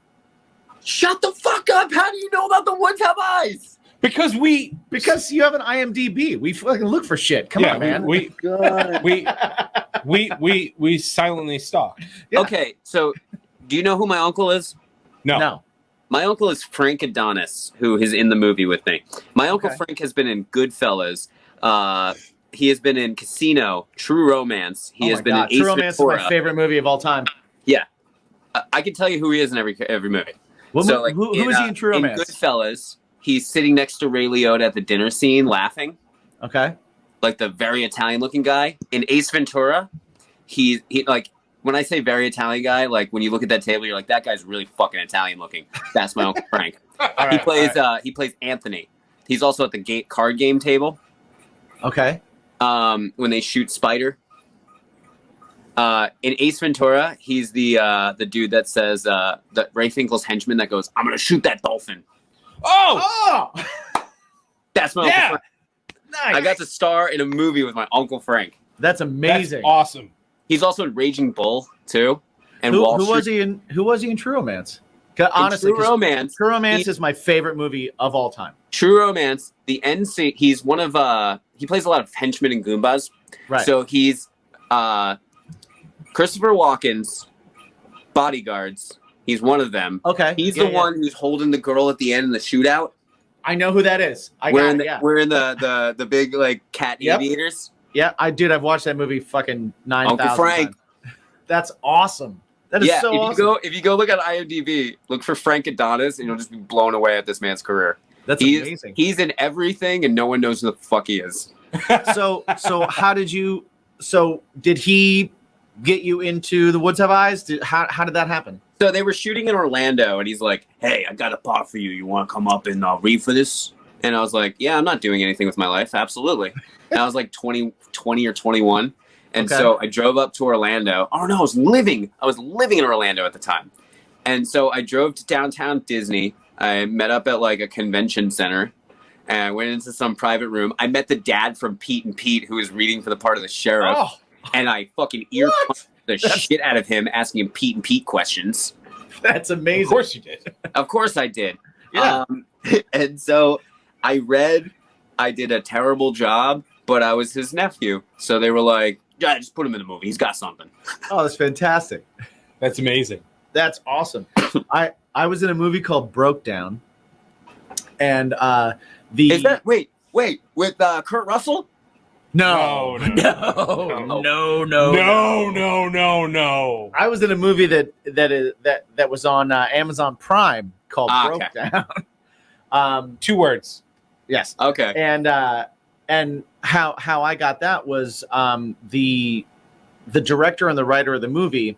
C: Shut the fuck up! How do you know about The Woods Have Eyes?
B: Because
A: you have an IMDb. We fucking look for shit. Come on, man.
B: we silently stalked.
A: Yeah.
C: Okay, so do you know who my uncle is?
A: No.
C: My uncle is Frank Adonis, who is in the movie with me. My uncle Frank has been in Goodfellas. He has been in Casino, True Romance. He has been in Ace
A: True Romance
C: Ventura.
A: is my favorite movie of all time.
C: Yeah, I can tell you who he is in every movie.
A: Who is he in True
C: In
A: Romance?
C: Goodfellas, he's sitting next to Ray Liotta at the dinner scene, laughing,
A: Okay.
C: like the very Italian-looking guy. In Ace Ventura, he like when I say very Italian guy, like when you look at that table, you're like, that guy's really fucking Italian-looking. That's my uncle Frank. He plays Anthony. He's also at the card game table.
A: Okay.
C: When they shoot Spider. In Ace Ventura, he's the dude that says that Ray Finkel's henchman that goes, "I'm gonna shoot that dolphin."
A: Oh!
C: That's my Uncle Frank.
A: Nice.
C: I got to star in a movie with my Uncle Frank.
A: That's amazing.
B: That's awesome.
C: He's also in Raging Bull too. And
A: Who
C: Wall
A: was
C: Street.
A: he in? Who was he in True Romance? Honestly,
C: True Romance.
A: True Romance is my favorite movie of all time.
C: True Romance. The end scene. He's one of. He plays a lot of henchmen and goombas.
A: Right.
C: So he's Christopher Walken's bodyguards. He's one of them.
A: Okay.
C: He's the one who's holding the girl at the end in the shootout.
A: I know who that is.
C: We're in the big like cat aviators.
A: Yeah, I've watched that movie fucking 9,000
C: Uncle Frank.
A: times. That's awesome. That is so awesome.
C: If you go look at IMDb, look for Frank Adonis, and you'll just be blown away at this man's career.
A: That's amazing.
C: He's in everything, and no one knows who the fuck he is.
A: So how did you? So did he get you into The Woods Have Eyes? How did that happen?
C: So they were shooting in Orlando, and he's like, "Hey, I got a part for you. You want to come up and read for this?" And I was like, "Yeah, I'm not doing anything with my life. Absolutely." And I was like 20 or 21. And so I drove up to Orlando. Oh no, I was living in Orlando at the time. And so I drove to downtown Disney. I met up at like a convention center and I went into some private room. I met the dad from Pete and Pete who was reading for the part of the sheriff. Oh. And I fucking ear punched the shit out of him asking him Pete and Pete questions.
A: That's amazing.
B: Of course you did.
C: Of course I did.
A: Yeah.
C: And so I did a terrible job, but I was his nephew. So they were like, "Yeah, just put him in the movie. He's got something."
A: Oh, that's fantastic.
B: That's amazing.
A: That's awesome. I was in a movie called Broke Down, and
C: is that wait with Kurt Russell?
A: No. I was in a movie that was on Amazon Prime called Broke Down.
B: 2 words.
A: Yes.
C: Okay.
A: And how I got that was the director and the writer of the movie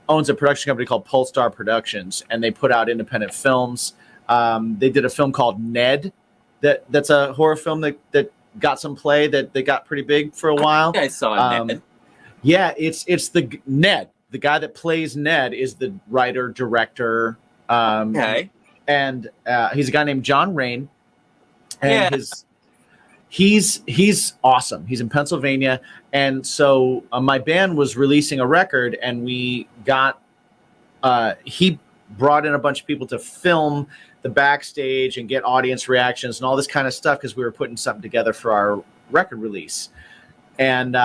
A: owns a production company called Polestar Productions, and they put out independent films. They did a film called Ned, that's a horror film that got some play that got pretty big for a while.
C: I saw Ned.
A: Yeah, it's the Ned. The guy that plays Ned is the writer director.
C: Okay.
A: And he's a guy named John Rain, and he's awesome. He's in Pennsylvania, and so my band was releasing a record, and we got he brought in a bunch of people to film the backstage and get audience reactions and all this kind of stuff because we were putting something together for our record release, and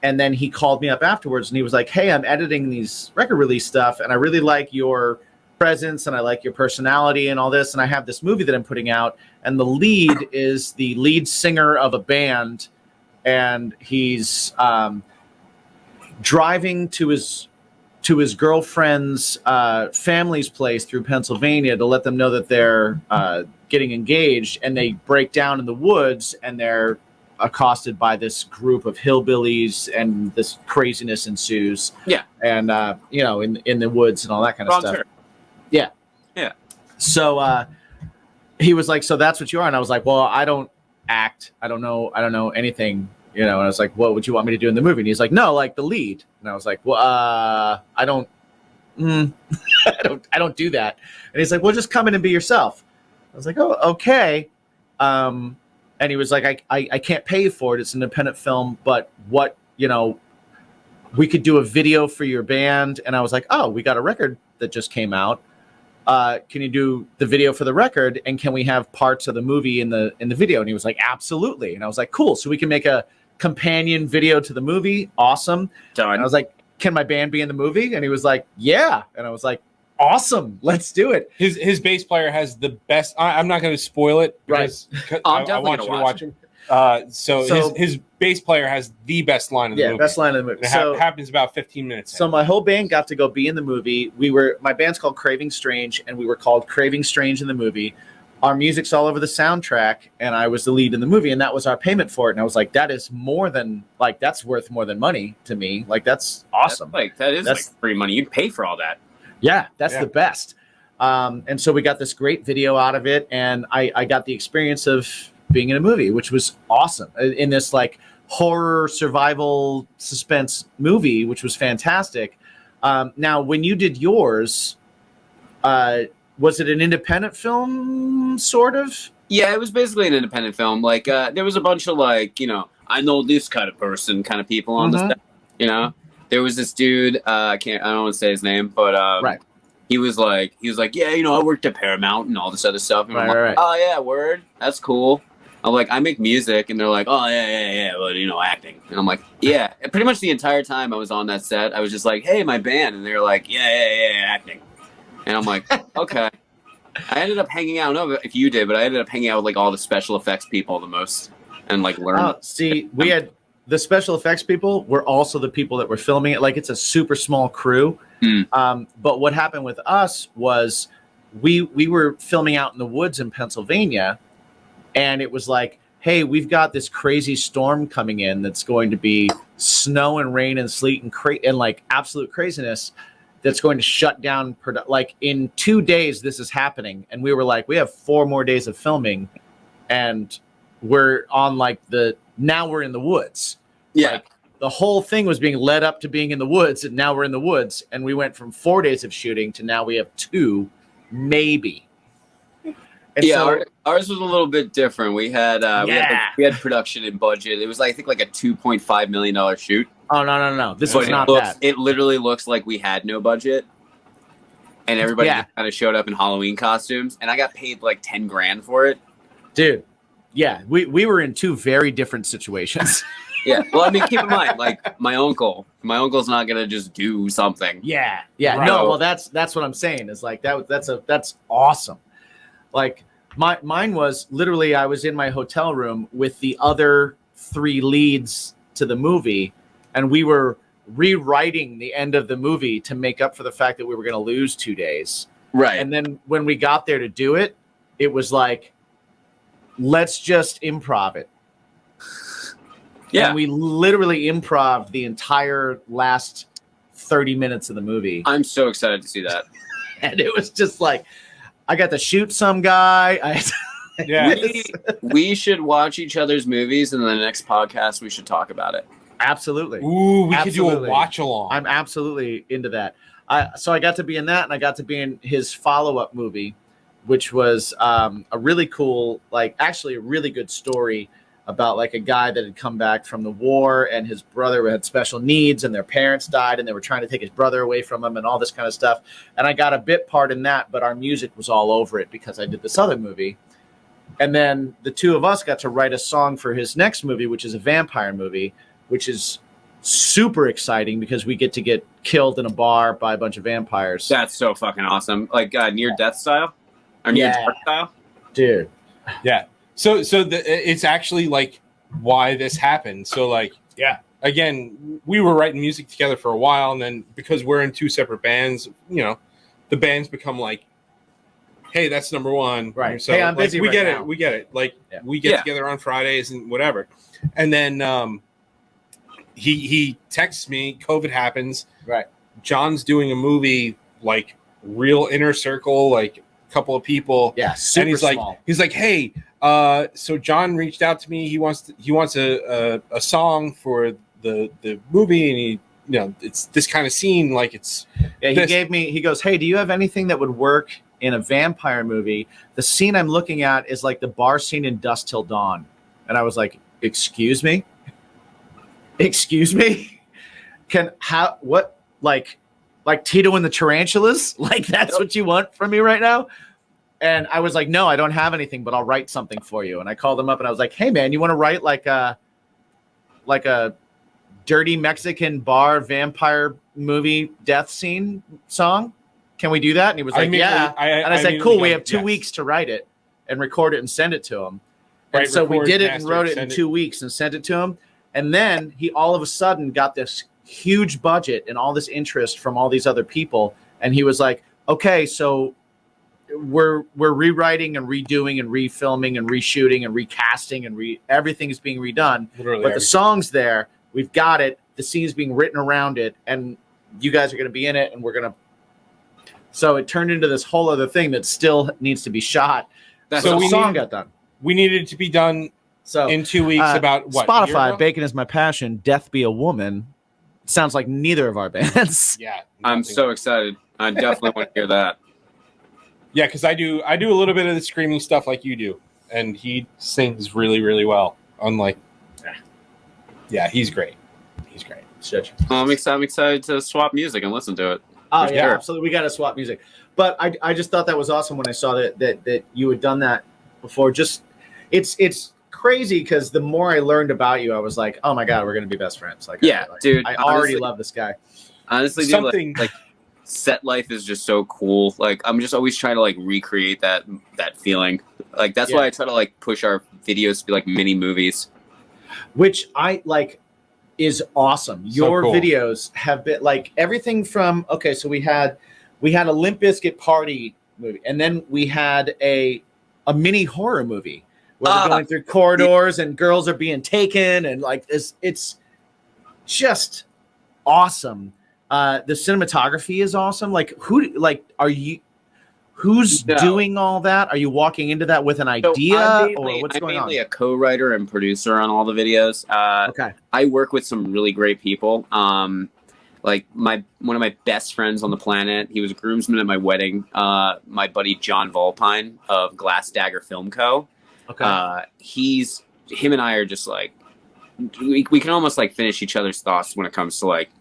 A: then he called me up afterwards and he was like, "Hey, I'm editing these record release stuff, and I really like your presence and I like your personality and all this, and I have this movie that I'm putting out, and the lead is the lead singer of a band, and he's driving to his girlfriend's family's place through Pennsylvania to let them know that they're getting engaged, and they break down in the woods and they're accosted by this group of hillbillies and this craziness ensues."
C: Yeah.
A: And in the woods and all that kind of stuff. Yeah.
C: Yeah.
A: So he was like, "So that's what you are?" And I was like, "Well, I don't act. I don't know anything, And I was like, "What would you want me to do in the movie?" And he's like, "No, like the lead." And I was like, "Well, I don't I don't do that." And he's like, "Well, just come in and be yourself." I was like, oh, okay. And he was like, I can't pay you for it. It's an independent film, but what, we could do a video for your band. And I was like, oh, we got a record that just came out. Can you do the video for the record? And can we have parts of the movie in the video? And he was like, absolutely. And I was like, cool. So we can make a companion video to the movie. Awesome.
C: Done.
A: And I was like, can my band be in the movie? And he was like, yeah. And I was like, awesome. Let's do it.
B: His bass player has the best. I'm not going to spoil it. Because
C: I'm
B: I
C: definitely
B: want
C: gonna
B: you to
C: watch
B: watch him. So his bass player has the best line of the movie.
A: Best line of the movie.
B: It happens about 15 minutes.
A: So my whole band got to go be in the movie. My band's called Craving Strange, and we were called Craving Strange in the movie. Our music's all over the soundtrack, and I was the lead in the movie, and that was our payment for it. And I was like, that is more than that's worth more than money to me. Like, that's awesome.
C: That's free money. You'd pay for all that.
A: Yeah, that's the best. And so we got this great video out of it, and I got the experience of being in a movie, which was awesome, in this like horror survival suspense movie, which was fantastic. Now, when you did yours, was it an independent film, sort of?
C: Yeah, it was basically an independent film. Like, there was a bunch of I know this kind of person kind of people on the set. There was this dude. I don't want to say his name, but
A: right.
C: He was like, yeah, I worked at Paramount and all this other stuff. And I'm like, oh yeah, word, that's cool. I'm like, I make music, and they're like, oh yeah, well, acting. And I'm like, yeah. And pretty much the entire time I was on that set, I was just like, hey, my band, and they're like, yeah, acting. And I'm like, okay. I ended up hanging out. I don't know if you did, but I ended up hanging out with like all the special effects people the most, and like learning.
A: See, we had the special effects people were also the people that were filming it. Like, it's a super small crew. But what happened with us was we were filming out in the woods in Pennsylvania, and it was like, hey, we've got this crazy storm coming in that's going to be snow and rain and sleet and like absolute craziness that's going to shut down. Like, in 2 days, this is happening. And we were like, we have 4 more days of filming, and we're on now we're in the woods.
C: Yeah.
A: Like, the whole thing was being led up to being in the woods, and now we're in the woods, and we went from 4 days of shooting to now we have 2, maybe. And
C: ours was a little bit different. We had we had production and budget. It was I think like a $2.5 million shoot.
A: Oh no! This was not that.
C: It literally looks like we had no budget, and everybody just kind of showed up in Halloween costumes, and I got paid like $10,000 for it, dude.
A: Yeah, we were in 2 very different situations.
C: Yeah, well, I mean, keep in mind, like my uncle's not gonna just do something.
A: Yeah. Right. No, well, that's what I'm saying is like that's awesome. Like mine was literally, I was in my hotel room with the other 3 leads to the movie, and we were rewriting the end of the movie to make up for the fact that we were going to lose 2 days.
C: Right.
A: And then when we got there to do it, it was like, let's just improv it. Yeah. And we literally improv the entire last 30 minutes of the movie.
C: I'm so excited to see that.
A: And it was just like, I got to shoot some guy.
C: We should watch each other's movies, and in the next podcast we should talk about it.
A: Absolutely.
B: Ooh, we could do a watch along.
A: I'm absolutely into that. So I got to be in that, and I got to be in his follow-up movie, which was a really cool, actually a really good story about a guy that had come back from the war, and his brother had special needs, and their parents died, and they were trying to take his brother away from him and all this kind of stuff. And I got a bit part in that, but our music was all over it because I did this other movie. And then the 2 of us got to write a song for his next movie, which is a vampire movie, which is super exciting because we get killed in a bar by a bunch of vampires.
C: That's so fucking awesome. Like near death style or near dark style,
A: dude.
B: Yeah. So it's actually why this happened. So again, we were writing music together for a while, and then because we're in 2 separate bands, the bands become hey, that's number 1.
A: Right.
B: So
A: hey, I'm busy
B: we
A: right
B: get
A: now.
B: it. We get it. We get together on Fridays and whatever. And then he texts me, COVID happens.
A: Right.
B: John's doing a movie, real inner circle, a couple of people.
A: Yeah, super
B: and
A: small.
B: He's like, hey, so John reached out to me. He wants a song for the movie, and he, it's this kind of scene, it's
A: he gave me. He goes, hey, do you have anything that would work in a vampire movie. The scene I'm looking at is like the bar scene in Dusk Till Dawn. And I was like, excuse me? Excuse me? Like Tito and the Tarantulas? Like, that's what you want from me right now? And I was like, no, I don't have anything, but I'll write something for you. And I called him up and I was like, hey man, you want to write like a dirty Mexican bar vampire movie death scene song? Can we do that? And he was like, yeah. And I said, cool, we have 2 weeks to write it and record it and send it to him. And so we did it and wrote it in 2 weeks and sent it to him. And then he all of a sudden got this huge budget and all this interest from all these other people. And he was like, okay, so we're rewriting and redoing and refilming and reshooting and recasting and everything is being redone.
B: Literally
A: but
B: everything.
A: The song's there. We've got it. The scene's being written around it. And you guys are going to be in it. And we're going to. So it turned into this whole other thing that still needs to be shot.
B: So
A: the song got done.
B: We needed it to be done in 2 weeks. About what?
A: Spotify, Bacon Is My Passion, Death Be a Woman. Sounds like neither of our bands.
B: Yeah.
C: I'm so excited. I definitely want to hear that.
B: Yeah, because I do a little bit of the screaming stuff like you do, and he sings really, really well. Unlike, yeah, he's great. He's great.
C: I'm excited to swap music and listen to it.
A: Oh
C: For
A: yeah,
C: sure.
A: absolutely. We got to swap music. But I just thought that was awesome when I saw that you had done that before. Just it's crazy because the more I learned about you, I was like, oh my god, we're gonna be best friends. Like,
C: Yeah, dude,
A: I already
C: honestly-
A: love this guy.
C: Honestly, dude,
B: Something-
C: like set life is just so cool. Like I'm just always trying to like recreate that feeling. Like that's why I try to like push our videos to be like mini movies.
A: Which I like is awesome. Your
B: cool.
A: videos have been like everything from so we had a Limp Bizkit party movie, and then we had a mini horror movie where we're going through corridors and girls are being taken and like it's just awesome. The cinematography is awesome. Like who's doing all that? Are you walking into that with an idea or what's going on?
C: I'm mainly a co-writer and producer on all the videos.
A: Okay.
C: I work with some really great people. Like one of my best friends on the planet. He was a groomsman at my wedding. My buddy John Volpine of Glass Dagger Film Co.
A: Okay.
C: Him and I are just like we can almost like finish each other's thoughts when it comes to like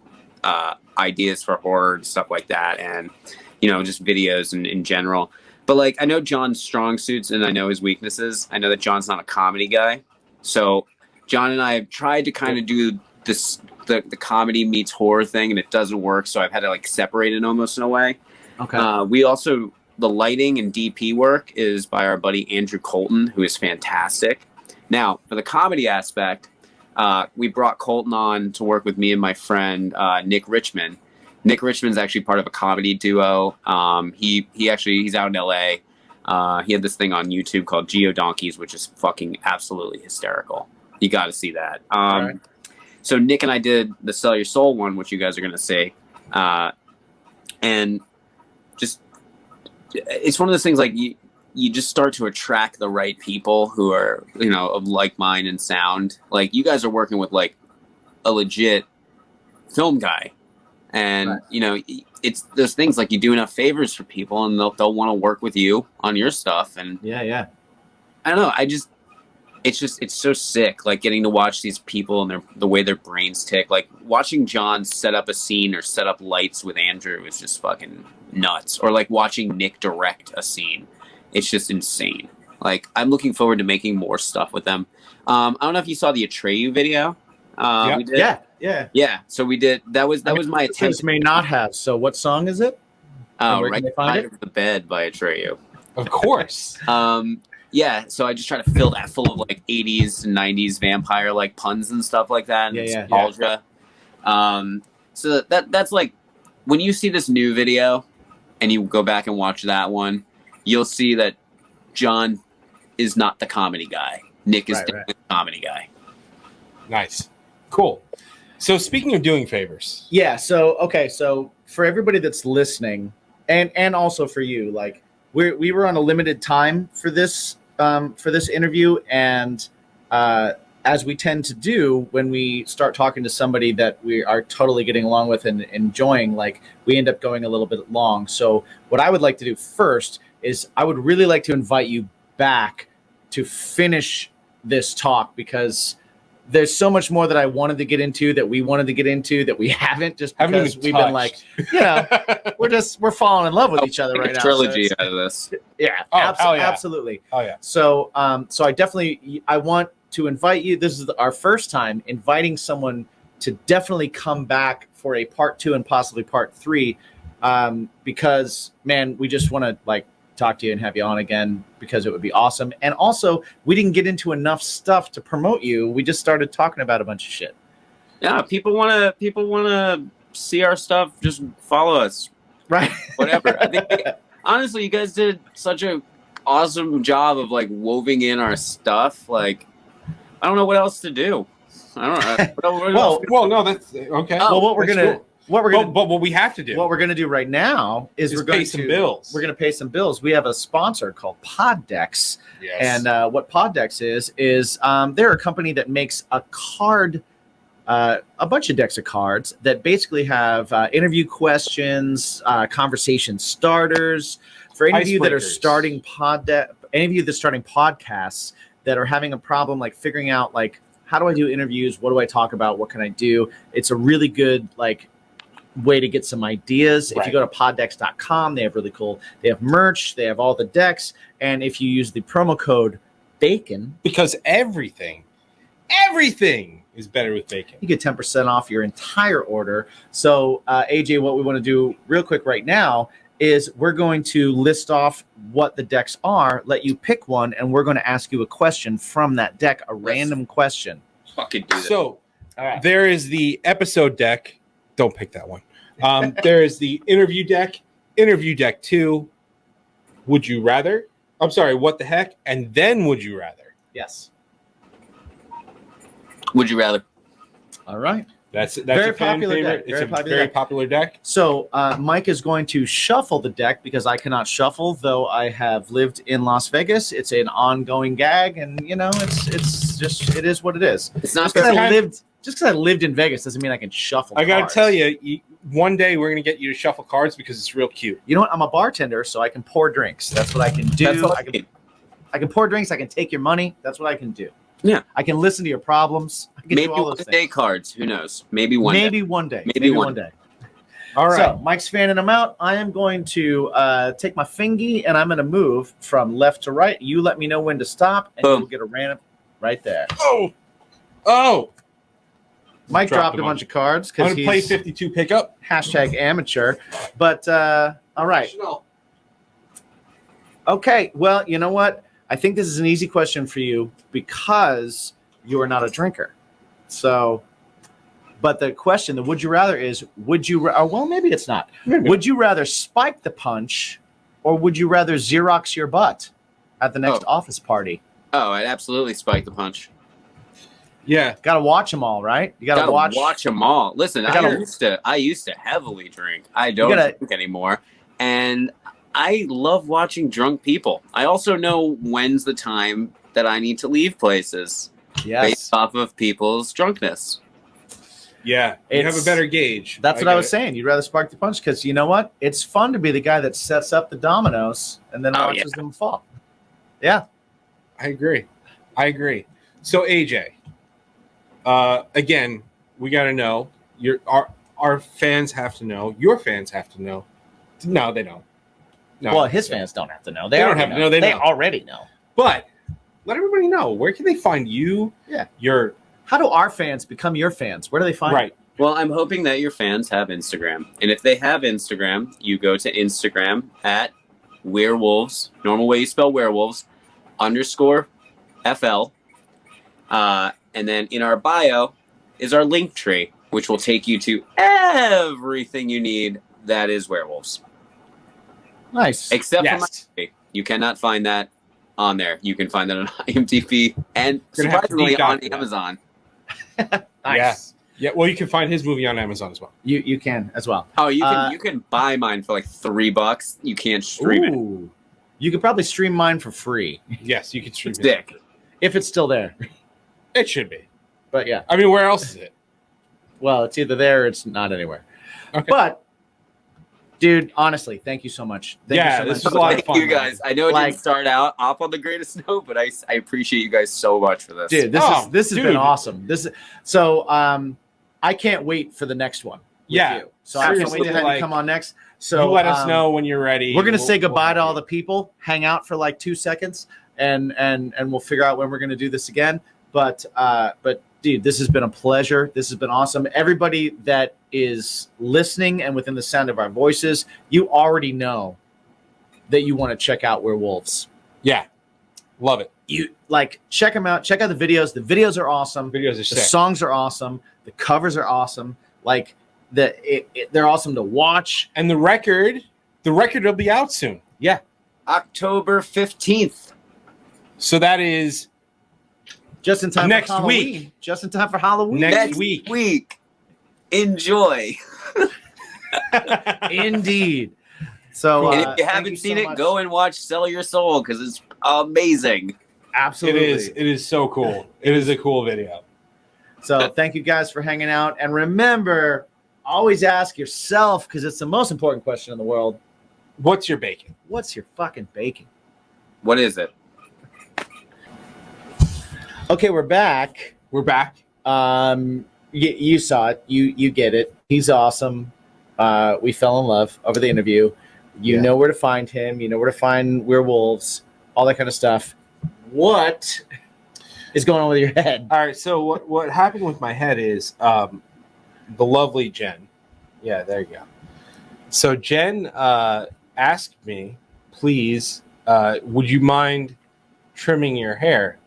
C: ideas for horror and stuff like that, and just videos and in general. But like I know John's strong suits and I know his weaknesses. I know that John's not a comedy guy, so John and I have tried to kind of do this the comedy meets horror thing, and it doesn't work. So I've had to like separate it almost in a way.
A: Okay.
C: We also the lighting and DP work is by our buddy Andrew Colton, who is fantastic. Now for the comedy aspect. We brought Colton on to work with me and my friend Nick Richmond. Nick Richmond's actually part of a comedy duo. He's out in LA. He had this thing on YouTube called Geo Donkeys, which is fucking absolutely hysterical. You got to see that.
A: Right.
C: So Nick and I did the Sell Your Soul one, which you guys are going to see. And just it's one of those things like you just start to attract the right people who are, of like mind and sound. Like you guys are working with like a legit film guy. And, it's those things like you do enough favors for people and they'll want to work with you on your stuff. And
A: Yeah.
C: I don't know. It's so sick. Like getting to watch these people and the way their brains tick, like watching John set up a scene or set up lights with Andrew is just fucking nuts. Or like watching Nick direct a scene. It's just insane. Like I'm looking forward to making more stuff with them. I don't know if you saw the Atreyu video. We did. Yeah. So we did. That was my attempt.
A: May not have. So what song is it? Where
C: Right
A: can they find
C: Side
A: it?
C: of the Bed by Atreyu.
B: Of course.
C: Yeah. So I just try to fill that full of like 80s and 90s vampire like puns and stuff like that. And nostalgia. So that's like when you see this new video and you go back and watch that one, you'll see that John is not the comedy guy. Nick is the comedy guy.
B: Nice. Cool. So speaking of doing favors.
A: Yeah. So for everybody that's listening and also for you, like we were on a limited time for this interview. And as we tend to do when we start talking to somebody that we are totally getting along with and enjoying, like we end up going a little bit long. So what I would like to do first is I would really like to invite you back to finish this talk, because there's so much more that I wanted to get into, that we wanted to get into, that we haven't, just because we've been like, we're falling in love with each other right now.
C: Trilogy out of this.
A: Yeah, absolutely.
B: Oh yeah.
A: So, so I want to invite you. This is our first time inviting someone to definitely come back for a part 2 and possibly part 3, because man, we just want to like talk to you and have you on again, because it would be awesome. And also, we didn't get into enough stuff to promote you. We just started talking about a bunch of shit.
C: Yeah, people wanna see our stuff. Just follow us,
A: Right?
C: whatever. I think honestly, you guys did such a awesome job of like woving in our stuff. Like, I don't know what else to do. I don't know.
B: Well, no, that's okay.
A: Well, what
B: we have to do.
A: What we're gonna do right now is we're going
B: pay some bills.
A: We're gonna pay some bills. We have a sponsor called Poddex,
B: Yes.
A: and what Poddex is they're a company that makes a card, a bunch of decks of cards that basically have interview questions, conversation starters for any of you that are starting podcasts that are having a problem like figuring out like, how do I do interviews? What do I talk about? What can I do? It's a really good like way to get some ideas. If you go to poddex.com, they have really cool. They have merch. They have all the decks. And if you use the promo code BACON,
B: because everything is better with bacon.
A: you get 10% off your entire order. So AJ, what we want to do real quick right now is we're going to list off what the decks are, let you pick one, and we're going to ask you a question from that deck, a random question.
C: Fucking do that.
B: So there is the episode deck. Don't pick that one. There is the interview deck 2. Would you rather? I'm sorry, what the heck? And then would you rather?
A: Yes.
C: Would you rather?
A: All right.
B: That's
A: Very
B: a fan
A: popular
B: favorite.
A: deck.
B: It's
A: Very
B: a
A: popular
B: very
A: deck.
B: popular deck.
A: So Mike is going to shuffle the deck because I cannot shuffle, though I have lived in Las Vegas. It's an ongoing gag, and you know, it's just it is what it is.
C: It's not
A: Just because
C: fair.
A: I lived in Vegas doesn't mean I can shuffle.
B: I gotta
A: cards.
B: tell you, one day we're gonna get you to shuffle cards because it's real cute.
A: You know what? I'm a bartender, so I can pour drinks. That's what I can do.
C: That's what
A: I can pour drinks. I can take your money. That's what I can do.
C: Yeah.
A: I can listen to your problems. I can
C: Maybe
A: do all
C: one
A: those
C: day
A: things.
C: cards. Who knows? Maybe one day.
A: Maybe one day.
C: Maybe one
A: day.
B: All right.
A: So Mike's fanning them out. I am going to take my fingy and I'm going to move from left to right. You let me know when to stop, and
C: Boom.
A: you'll get a random right there.
B: Oh!
A: Mike dropped a
B: them on.
A: bunch of cards
B: I'm
A: because
B: gonna play
A: he's
B: 52 pickup.
A: #amateur. But all right. Okay. Well, you know what? I think this is an easy question for you because you are not a drinker. So, but the question, the would you rather is, well, maybe it's not.
B: Maybe.
A: Would you rather spike the punch or would you rather Xerox your butt at the next office party?
C: Oh, I'd absolutely spike the punch.
B: Yeah.
A: Got to watch them all, right? You got to
C: Gotta
A: watch
C: them all. Listen,
A: gotta-
C: I used to heavily drink. I don't drink anymore, and I love watching drunk people. I also know when's the time that I need to leave places based off of people's drunkenness.
B: Yeah. You have a better gauge.
A: That's what I was saying. You'd rather spark the punch because you know what? It's fun to be the guy that sets up the dominoes and then watches them fall. Yeah.
B: I agree. So AJ, again, we got to know. Our fans have to know. Your fans have to know. No, they don't. No,
A: well, his fans don't have to know.
B: They don't have to know. They know.
A: already know.
B: But let everybody know. Where can they find you?
A: Yeah. How do our fans become your fans? Where do they find
B: Right.
C: Well, I'm hoping that your fans have Instagram. And if they have Instagram, you go to Instagram at werewolves, normal way you spell werewolves, _FL. And then in our bio is our link tree, which will take you to everything you need that is werewolves.
A: Nice.
C: Except for my tree. You cannot find that on there. You can find that on IMDb and surprisingly on Amazon.
A: Nice.
B: Yeah. Well, you can find his movie on Amazon as well.
A: You can as well.
C: Oh, you can buy mine for like $3. You can't stream it.
A: You could probably stream mine for free.
B: Yes, you can stream it.
C: Sick.
A: If it's still there.
B: It should be.
A: But yeah.
B: I mean, where else is it?
A: Well, it's either there or it's not anywhere.
B: Okay.
A: But Dude, honestly, thank you so much. Thank
B: Yeah,
A: you so
B: this
A: much.
B: was a lot of
C: Thank
B: fun,
C: you guys. I know it
A: Like-
C: didn't start out off on the greatest note, but I appreciate you guys so much for this.
A: Dude, this has
B: dude.
A: been awesome. I can't wait for the next one. With
B: Yeah,
A: you. So I can't wait
B: seriously,
A: to have
B: like,
A: you come on next. So
B: you let us know when you're ready.
A: We're gonna say
B: We'll
A: goodbye
B: have
A: to all
B: you.
A: the people. Hang out for like 2 seconds, and we'll figure out when we're gonna do this again. But dude, this has been a pleasure. This has been awesome. Everybody that is listening and within the sound of our voices, you already know that you want to check out Werewolves.
B: Yeah, love it.
A: You like check them out. Check out the videos. The videos are awesome.
B: Videos are
A: The
B: sick.
A: songs are awesome. The covers are awesome. Like they're awesome to watch.
B: And the record will be out soon.
A: Yeah.
C: October 15th.
B: So that is
A: Just in time
B: Next
A: for Halloween.
B: week.
A: Just in time for Halloween.
B: Next week.
C: Enjoy.
A: Indeed. So
C: And if you
A: thank
C: haven't seen
A: so
C: it,
A: much.
C: go and watch Sell Your Soul because it's amazing.
A: Absolutely.
B: It is so cool. It is a cool video.
A: So thank you guys for hanging out. And remember, always ask yourself, because it's the most important question in the world,
B: What's your bacon?
A: what's your fucking bacon?
C: What is it?
A: Okay, we're back.
B: We're back.
A: You saw it. You get it. He's awesome. We fell in love over the interview. You
B: Yeah.
A: know where to find him. You know where to find Werewolves, all that kind of stuff. What is going on with your head?
B: All right. So what happened with my head is the lovely Jen. Yeah, there you go. So Jen asked me, please, would you mind trimming your hair?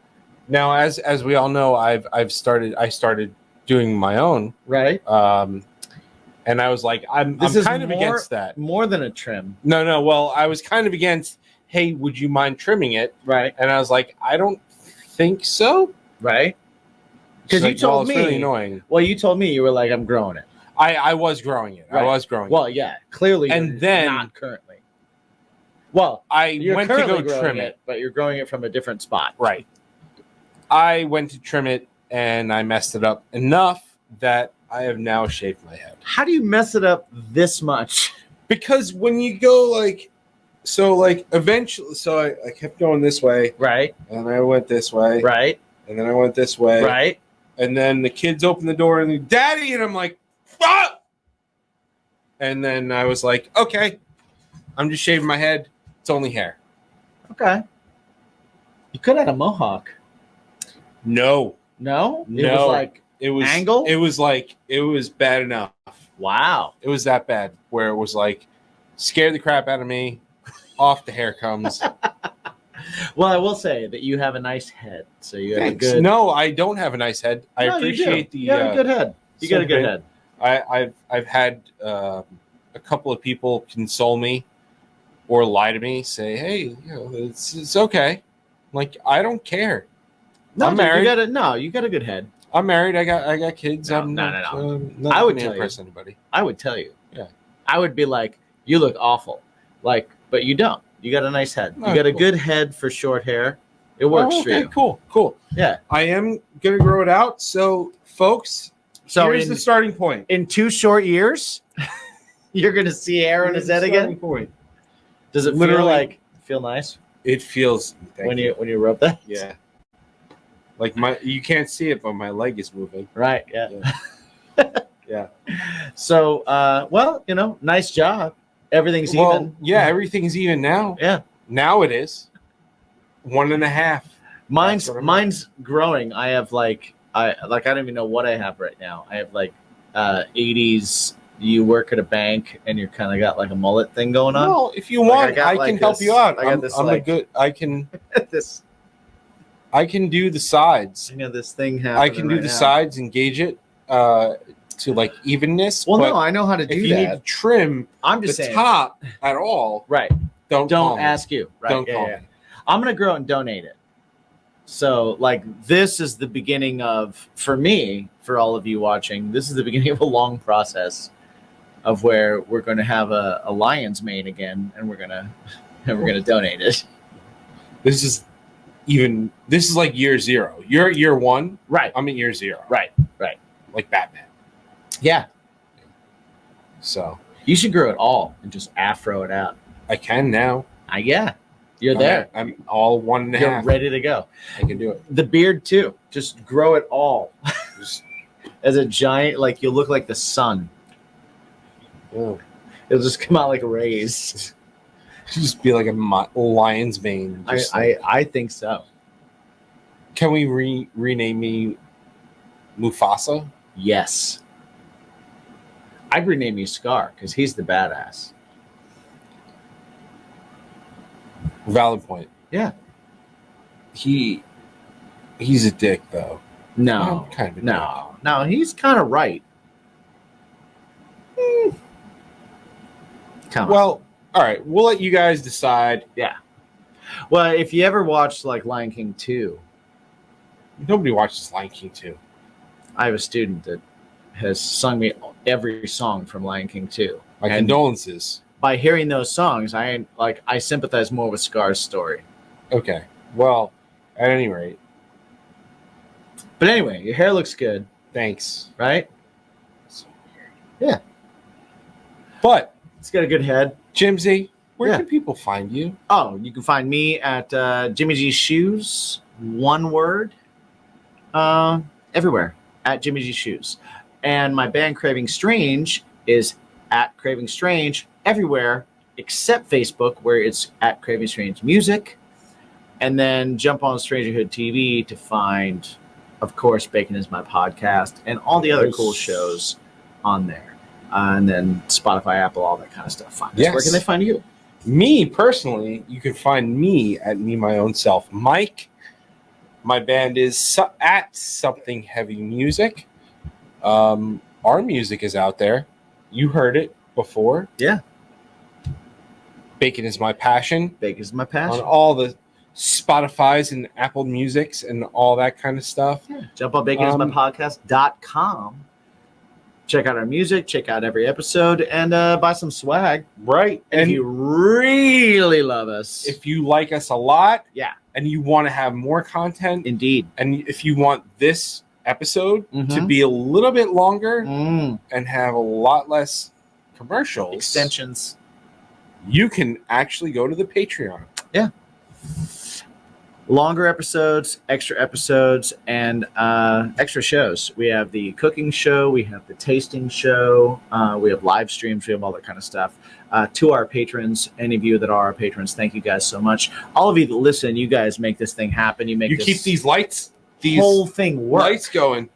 B: Now, as we all know, I started doing my own,
A: Right?
B: and I was like, I'm
A: This is
B: kind of
A: more-
B: against that.
A: More than a trim.
B: No. Well, I was kind of against. Hey, would you mind trimming it?
A: Right?
B: And I was like, I don't think so.
A: Right? Because
B: She's
A: you
B: like,
A: told
B: well, it's
A: me.
B: really annoying.
A: Well, you told me you were like, I'm growing it.
B: I was growing it. I
A: Right.
B: was growing it.
A: Well, yeah, clearly,
B: And
A: you're
B: then-
A: not currently. Well,
B: I
A: you're
B: went to
A: currently
B: go
A: growing
B: trim
A: it,
B: it.
A: but you're growing it from a different spot.
B: Right. I went to trim it and I messed it up enough that I have now shaved my head.
A: How do you mess it up this much?
B: Because when you go eventually, I kept going this way
A: Right?
B: and I went this way
A: Right?
B: and then I went this way.
A: Right?
B: And then the kids opened the door and they, Daddy, and I'm like, fuck. And then I was like, okay, I'm just shaving my head. It's only hair.
A: Okay. You could have had a mohawk.
B: No.
A: No? It
B: No.
A: was like,
B: It was
A: Angle?
B: It was bad enough.
A: wow.
B: It was that bad where it was like scared the crap out of me. Off the hair comes.
A: Well, I will say that you have a nice head. So you have
B: Thanks.
A: a good.
B: No, I don't have a nice head. I
A: No, you do.
B: appreciate the.
A: You got a good head. You got a good head.
B: I've had a couple of people console me or lie to me, say, "Hey, it's okay." I'm like, I don't care.
A: No,
B: I'm
A: dude,
B: married.
A: You got a good head.
B: I'm married. I got kids.
A: No,
B: I'm
A: no.
B: not
A: I would
B: gonna
A: tell you.
B: impress anybody.
A: I would tell you.
B: Yeah.
A: I would be like, you look awful. Like, but you don't. You got a nice head. You
B: Oh,
A: got a
B: cool.
A: good head for short hair. It works
B: Oh,
A: for
B: okay,
A: you.
B: cool.
A: Yeah.
B: I am gonna grow it out. So, folks,
A: So
B: here's
A: in,
B: the starting point.
A: in 2 short years, you're gonna see hair on his head again.
B: Point.
A: Does it
B: Literally-
A: feel nice
B: It feels
A: when you rub that?
B: Yeah. Like you can't see it, but my leg is moving.
A: Right. Yeah.
B: Yeah.
A: So, well, nice job. Everything's
B: Well,
A: even.
B: yeah, everything's even now.
A: Yeah.
B: Now it is 1.5.
A: Mine's
B: That's what I'm
A: mine's growing. I have I don't even know what I have right now. I have 80s. You work at a bank and you're kind of got like a mullet thing going on.
B: Well, if you
A: Like, I
B: want,
A: got
B: I
A: like
B: can help
A: this-
B: you out.
A: I got
B: I'm,
A: this,
B: I'm
A: like-
B: a good. I can
A: this
B: do the sides.
A: this thing happening.
B: I can do
A: right
B: the
A: now.
B: sides and gauge it to evenness.
A: Well,
B: but
A: no, I know how to
B: if
A: do
B: you need to
A: that.
B: trim
A: I'm
B: the
A: just saying.
B: top at all,
A: Right.
B: don't call me.
A: ask you. Right.
B: Don't
A: yeah,
B: call
A: yeah.
B: me.
A: I'm gonna grow it and donate it. So this is the beginning of, for me, for all of you watching, this is the beginning of a long process of where we're going to have a lion's mane again, and we're gonna donate it.
B: This is like year 0. You're at year 1.
A: Right.
B: I'm at year 0.
A: Right.
B: Like Batman.
A: Yeah.
B: So
A: You should grow it all and just afro it out.
B: I can now.
A: Yeah, you're there.
B: I'm all 1.5.
A: You're ready to go.
B: I can do it.
A: The beard too. Just grow it all. Just as a giant, like you'll look like the sun.
B: Oh.
A: It'll just come out like rays.
B: Just be like a lion's mane.
A: I think so.
B: Can we rename me Mufasa?
A: Yes. I'd rename you Scar because he's the badass.
B: Valid point.
A: Yeah.
B: He's a dick though.
A: No.
B: Well, kind of a
A: No, he's kind of right. Come on.
B: Well, all right. We'll let you guys decide.
A: Yeah. Well, if you ever watched like Lion King 2,
B: Nobody watches Lion King 2.
A: I have a student that has sung me every song from Lion King 2.
B: My
A: And
B: condolences.
A: by hearing those songs, I sympathize more with Scar's story.
B: Okay. Well, at any rate,
A: But anyway, your hair looks good,
B: thanks.
A: right?
B: So weird.
A: Yeah.
B: But,
A: It's got a good head.
B: Jimsy, where
A: Yeah.
B: can people find you?
A: Oh, you can find me at Jimmy G's Shoes, one word, everywhere, at Jimmy G's Shoes. And my band Craving Strange is at Craving Strange everywhere except Facebook, where it's at Craving Strange Music. And then jump on Strangerhood TV to find, of course, Bacon is My Podcast and all the other cool shows on there. And then Spotify, Apple, all that kind of stuff. Find us.
B: Yes.
A: Where can they find you?
B: Me, personally, you can find me at Me My Own Self Mike. My band is at Something Heavy Music. Our music is out there. You heard it before.
A: Yeah.
B: Bacon is My Passion.
A: Bacon is My
B: On
A: Passion.
B: all the Spotify's and Apple Musics and all that kind of stuff.
A: Yeah. Jump on baconismypodcast.com. Check out our music, check out every episode, and buy some swag.
B: Right.
A: And if you really love us,
B: if you like us a lot,
A: yeah,
B: and you want to have more content,
A: indeed,
B: and if you want this episode to
A: Mhm.
B: be a little bit longer
A: Mm.
B: and have a lot less commercials,
A: extensions,
B: you can actually go to the Patreon.
A: Yeah. Longer episodes, and extra shows. We have the cooking show, we have the tasting show, we have live streams, we have all that kind of stuff. To our patrons, any of you that are our patrons, thank you guys so much. All of you that listen, you guys make this thing happen. You make
B: You
A: this
B: keep these lights, these
A: whole thing work.
B: lights going.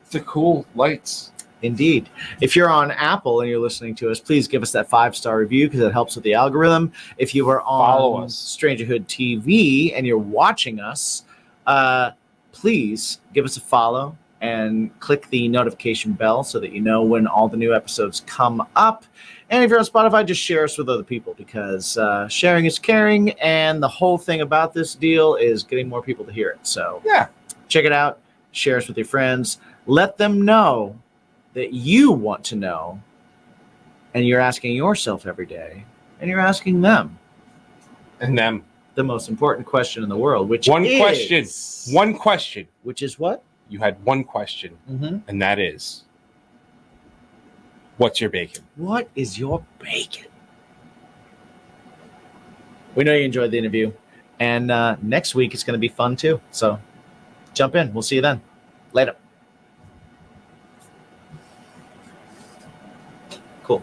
B: It's a cool lights.
A: Indeed. If you're on Apple and you're listening to us, please give us that 5-star review because it helps with the algorithm. If you are
B: Follow
A: on
B: us.
A: Strangerhood TV and you're watching us, please give us a follow and click the notification bell so that you know when all the new episodes come up. And if you're on Spotify, just share us with other people because sharing is caring, and the whole thing about this deal is getting more people to hear it. So
B: Yeah.
A: check it out. Share us with your friends. Let them know that you want to know, and you're asking yourself every day, and you're asking them
B: And them.
A: the most important question in the world, which
B: One
A: is,
B: question. One question.
A: which is what?
B: You had one question,
A: Mm-hmm.
B: and that is, what's your bacon?
A: What is your bacon? We know you enjoyed the interview, and next week it's going to be fun too. So jump in. We'll see you then. Later. Cool.